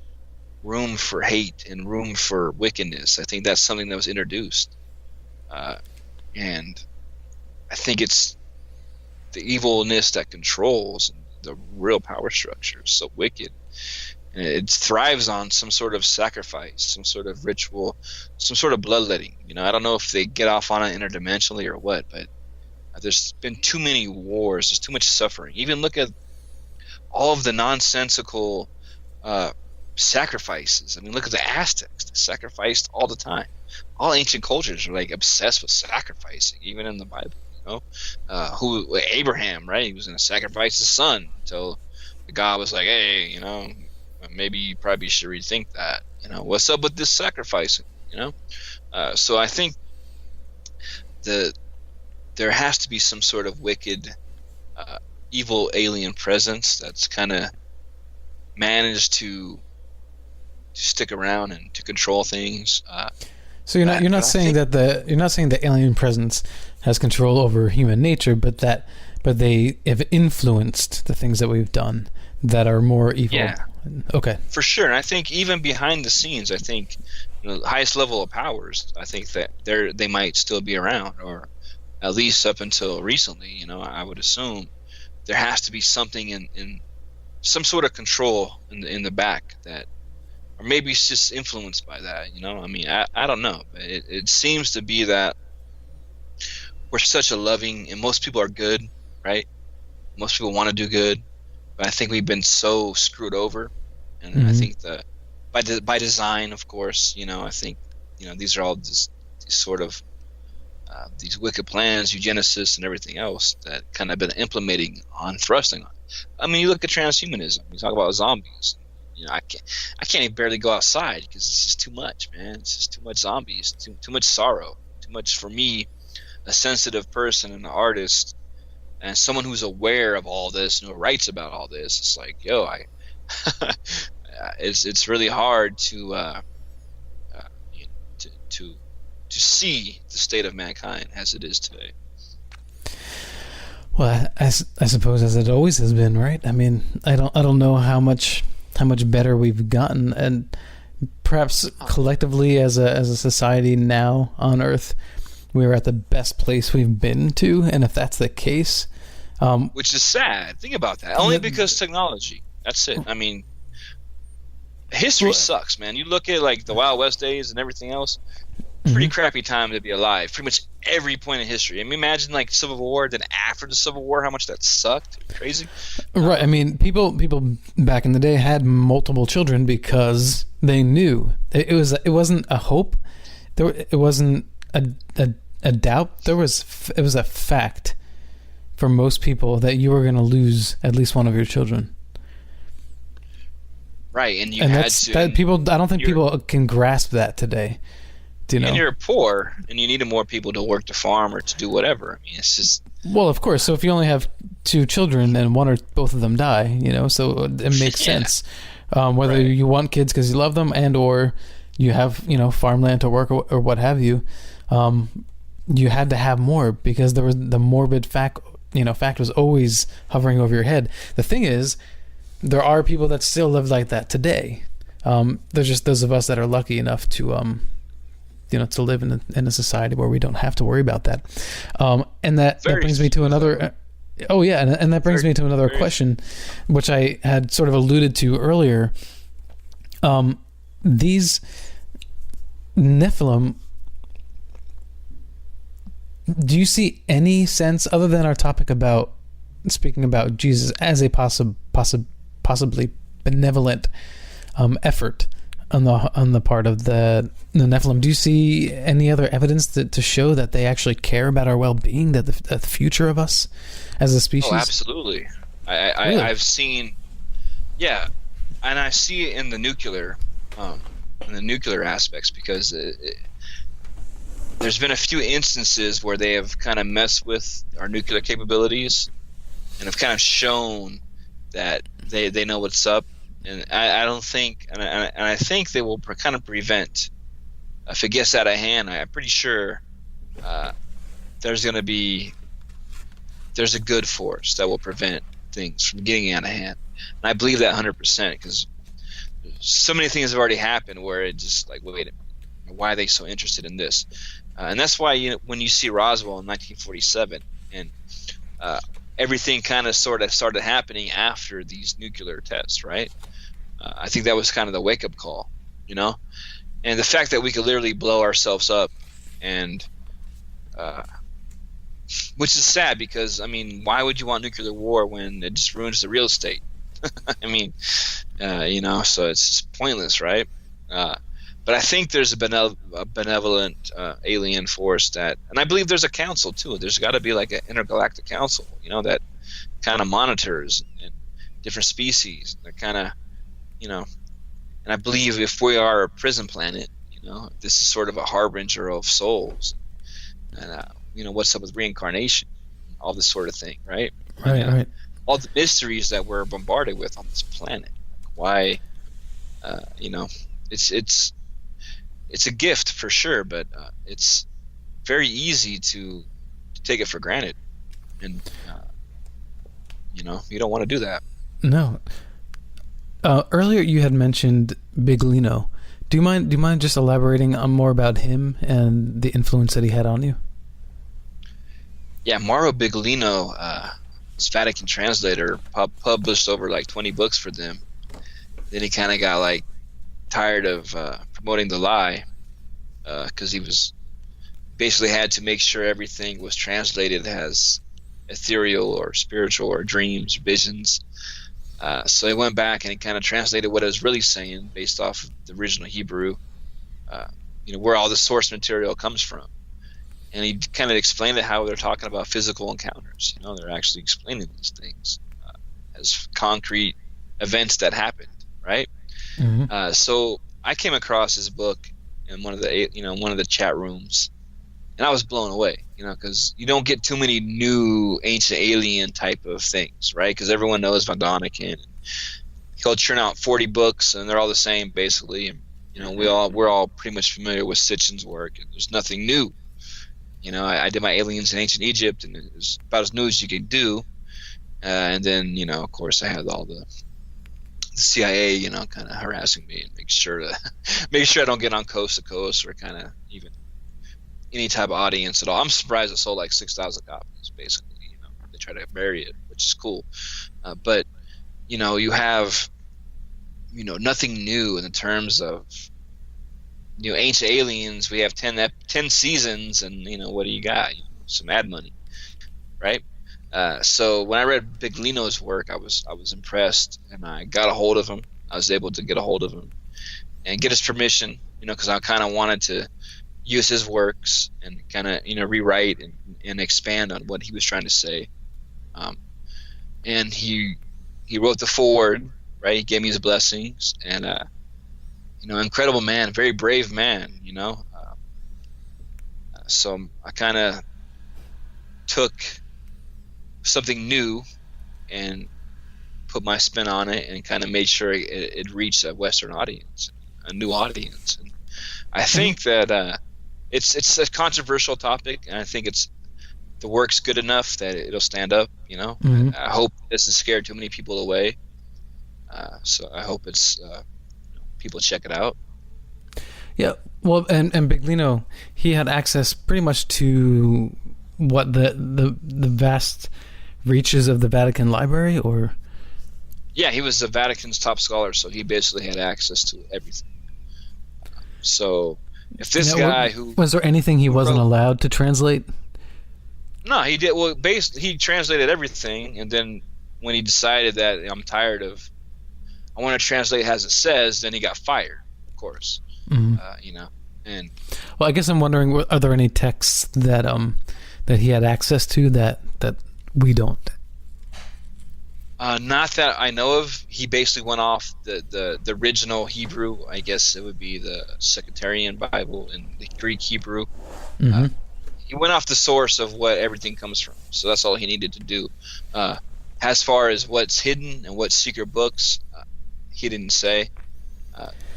room for hate and room for wickedness. I think that's something that was introduced, and I think it's the evilness that controls the real power structure. Is so wicked, and it thrives on some sort of sacrifice, some sort of ritual, some sort of bloodletting. I don't know if they get off on it interdimensionally or what, but there's been too many wars. There's too much suffering. Even look at all of the nonsensical sacrifices. I mean, look at the Aztecs. They sacrificed all the time. All ancient cultures are like obsessed with sacrificing, even in the Bible. Abraham, right? He was going to sacrifice his son until God was like, hey, maybe you probably should rethink that. What's up with this sacrificing? So I think there has to be some sort of wicked, evil alien presence that's kind of managed to stick around and to control things. So you're not saying that the alien presence has control over human nature, but they have influenced the things that we've done that are more evil. Yeah. Okay. For sure. And I think even behind the scenes, I think the highest level of powers, I think that they might still be around, or at least up until recently. I would assume there has to be something in some sort of control in the back that. Or maybe it's just influenced by that, I mean, I don't know. But it seems to be that we're such a loving, and most people are good, right? Most people want to do good, but I think we've been so screwed over, and I think that by design, of course, I think these are all just these sort of these wicked plans, eugenicists, and everything else that kind of been thrusting on. I mean, you look at transhumanism. You talk about zombies. I can't even barely go outside because it's just too much, man. It's just too much zombies, too much sorrow, too much for me, a sensitive person and an artist, and someone who's aware of all this and who writes about all this. It's like, it's really hard to see the state of mankind as it is today. Well, I suppose as it always has been, right? I mean, I don't know how much better we've gotten, and perhaps collectively as a society now on Earth, we're at the best place we've been to. And if that's the case, which is sad. Think about that. Only because technology. That's it. I mean, history sucks, man. You look at like the Wild West days and everything else. Pretty crappy time to be alive. Pretty much every point in history. I mean, imagine like Civil War, then after the Civil War, how much that sucked. Crazy. Right. I mean, people back in the day had multiple children because they knew it wasn't a hope. It wasn't a doubt. It was a fact for most people that you were going to lose at least one of your children. Right, and I don't think people can grasp that today. And you're poor, and you needed more people to work the farm or to do whatever. I mean, it's just... Well, of course. So if you only have two children and one or both of them die, so it makes sense. Whether you want kids because you love them and or you have, farmland to work or what have you, you had to have more because there was the morbid fact was always hovering over your head. The thing is, there are people that still live like that today. There's just those of us that are lucky enough to... to live in a society where we don't have to worry about that. And that brings me to another... and that brings me to another question, which I had sort of alluded to earlier. These Nephilim, do you see any sense, other than our topic about speaking about Jesus as a possibly benevolent effort, on the part of the Nephilim. Do you see any other evidence to show that they actually care about our well-being, that the future of us as a species? Oh, absolutely. Really? I've seen, yeah, and I see it in the nuclear aspects, because there's been a few instances where they have kind of messed with our nuclear capabilities and have kind of shown that they know what's up. And I don't think, and I think they will kind of prevent, if it gets out of hand, I'm pretty sure there's a good force that will prevent things from getting out of hand. And I believe that 100%, because so many things have already happened where it's just like, wait a minute, why are they so interested in this? And that's why when you see Roswell in 1947 and everything kind of sort of started happening after these nuclear tests, right? I think that was kind of the wake-up call, and the fact that we could literally blow ourselves up, and which is sad, because I mean, why would you want nuclear war when it just ruins the real estate? I mean, so it's just pointless, right? But I think there's a benevolent alien force that, and I believe there's a council too. There's got to be like an intergalactic council, that kind of monitors and different species. That kind of, and I believe if we are a prison planet, this is sort of a harbinger of souls, and what's up with reincarnation, all this sort of thing, right? Right. All the mysteries that we're bombarded with on this planet. Why, it's a gift for sure, but it's very easy to take it for granted, and you don't want to do that. No. Earlier you had mentioned Big Lino. Do you mind just elaborating on more about him and the influence that he had on you? Yeah, Mauro Biglino, was Vatican translator, published over like 20 books for them. Then he kind of got like tired of promoting the lie, because he was basically had to make sure everything was translated as ethereal or spiritual or dreams, visions. So he went back and he kind of translated what it was really saying based off of the original Hebrew, where all the source material comes from. And he kind of explained it how they're talking about physical encounters. They're actually explaining these things as concrete events that happened, right? Mm-hmm. So I came across his book in one of the chat rooms, and I was blown away, because you don't get too many new ancient alien type of things, right? Because everyone knows Von Däniken. He'll churn out 40 books, and they're all the same basically. And we're all pretty much familiar with Sitchin's work, and there's nothing new. I did my Aliens in Ancient Egypt, and it was about as new as you could do. And then, of course, I had all the CIA, kind of harassing me and make sure I don't get on Coast to Coast or kind of even any type of audience at all. I'm surprised it sold like 6,000 copies, basically. They try to bury it, which is cool. But, you have, nothing new in the terms of, Ancient Aliens. We have 10 seasons, and what do you got? Some ad money, right? So when I read Big Lino's work, I was impressed, and I got a hold of him. I was able to get a hold of him and get his permission, because I kind of wanted to use his works and kind of rewrite and expand on what he was trying to say. And he wrote the foreword, right? He gave me his blessings, and incredible man, very brave man, so I kind of took something new and put my spin on it and kind of made sure it reached a Western audience, a new audience. And I think that it's a controversial topic, and I think the work's good enough that it'll stand up, Mm-hmm. I hope this doesn't scare too many people away. So I hope it's people check it out. Yeah, well, and Big Lino, he had access pretty much to what the vast reaches of the Vatican Library, or? Yeah, he was the Vatican's top scholar, so he basically had access to everything. So if this guy who was there anything he wasn't allowed to translate? No, he did. Well, he translated everything, and then when he decided that I want to translate as it says, then he got fired. course. You know, and well, I guess I'm wondering, are there any texts that that he had access to that we don't? Not that I know of. He basically went off the original Hebrew. I guess it would be the Secretarian Bible and the Greek Hebrew. He went off the source of what everything comes from. So that's all he needed to do. As far as what's hidden and what secret books, he didn't say.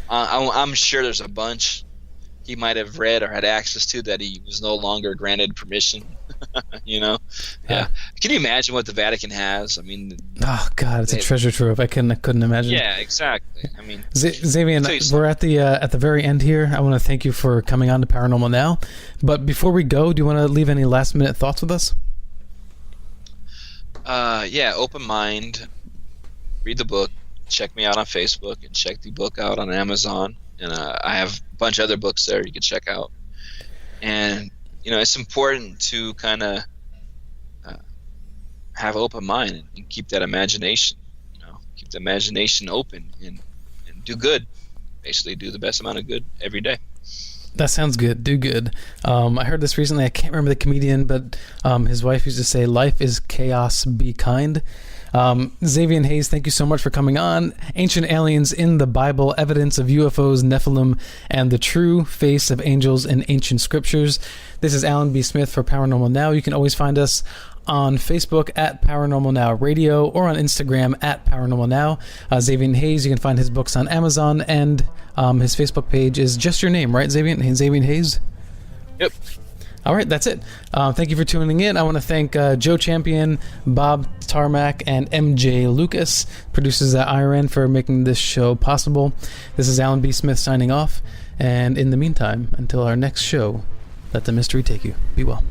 I'm sure there's a bunch he might have read or had access to that he was no longer granted permission. You know, yeah. Can you imagine what the Vatican has? I mean, oh God, it's a treasure trove. I couldn't imagine. Yeah, exactly. I mean, Zaevion, we're at the very end here. I want to thank you for coming on to Paranormal Now. But before we go, do you want to leave any last minute thoughts with us? Yeah, open mind. Read the book. Check me out on Facebook and check the book out on Amazon. And I have a bunch of other books there you can check out. And you know, it's important to kind of have an open mind and keep that imagination. You know, keep the imagination open and do good. Basically, do the best amount of good every day. That sounds good. Do good. I heard this recently. I can't remember the comedian, but his wife used to say, "Life is chaos. Be kind." Xaviant Haze, thank you so much for coming on. Ancient aliens in the Bible, evidence of UFOs, Nephilim, and the true face of angels in ancient scriptures. This is Alan B. Smith for Paranormal Now. You can always find us on Facebook at Paranormal Now Radio or on Instagram at Paranormal Now. Xaviant Haze, you can find his books on Amazon, and his Facebook page is just your name, right, Xaviant Haze? Yep. All right, that's it. Thank you for tuning in. I want to thank Joe Champion, Bob Tarmac, and MJ Lucas, producers at IRN, for making this show possible. This is Alan B. Smith signing off. And in the meantime, until our next show, let the mystery take you. Be well.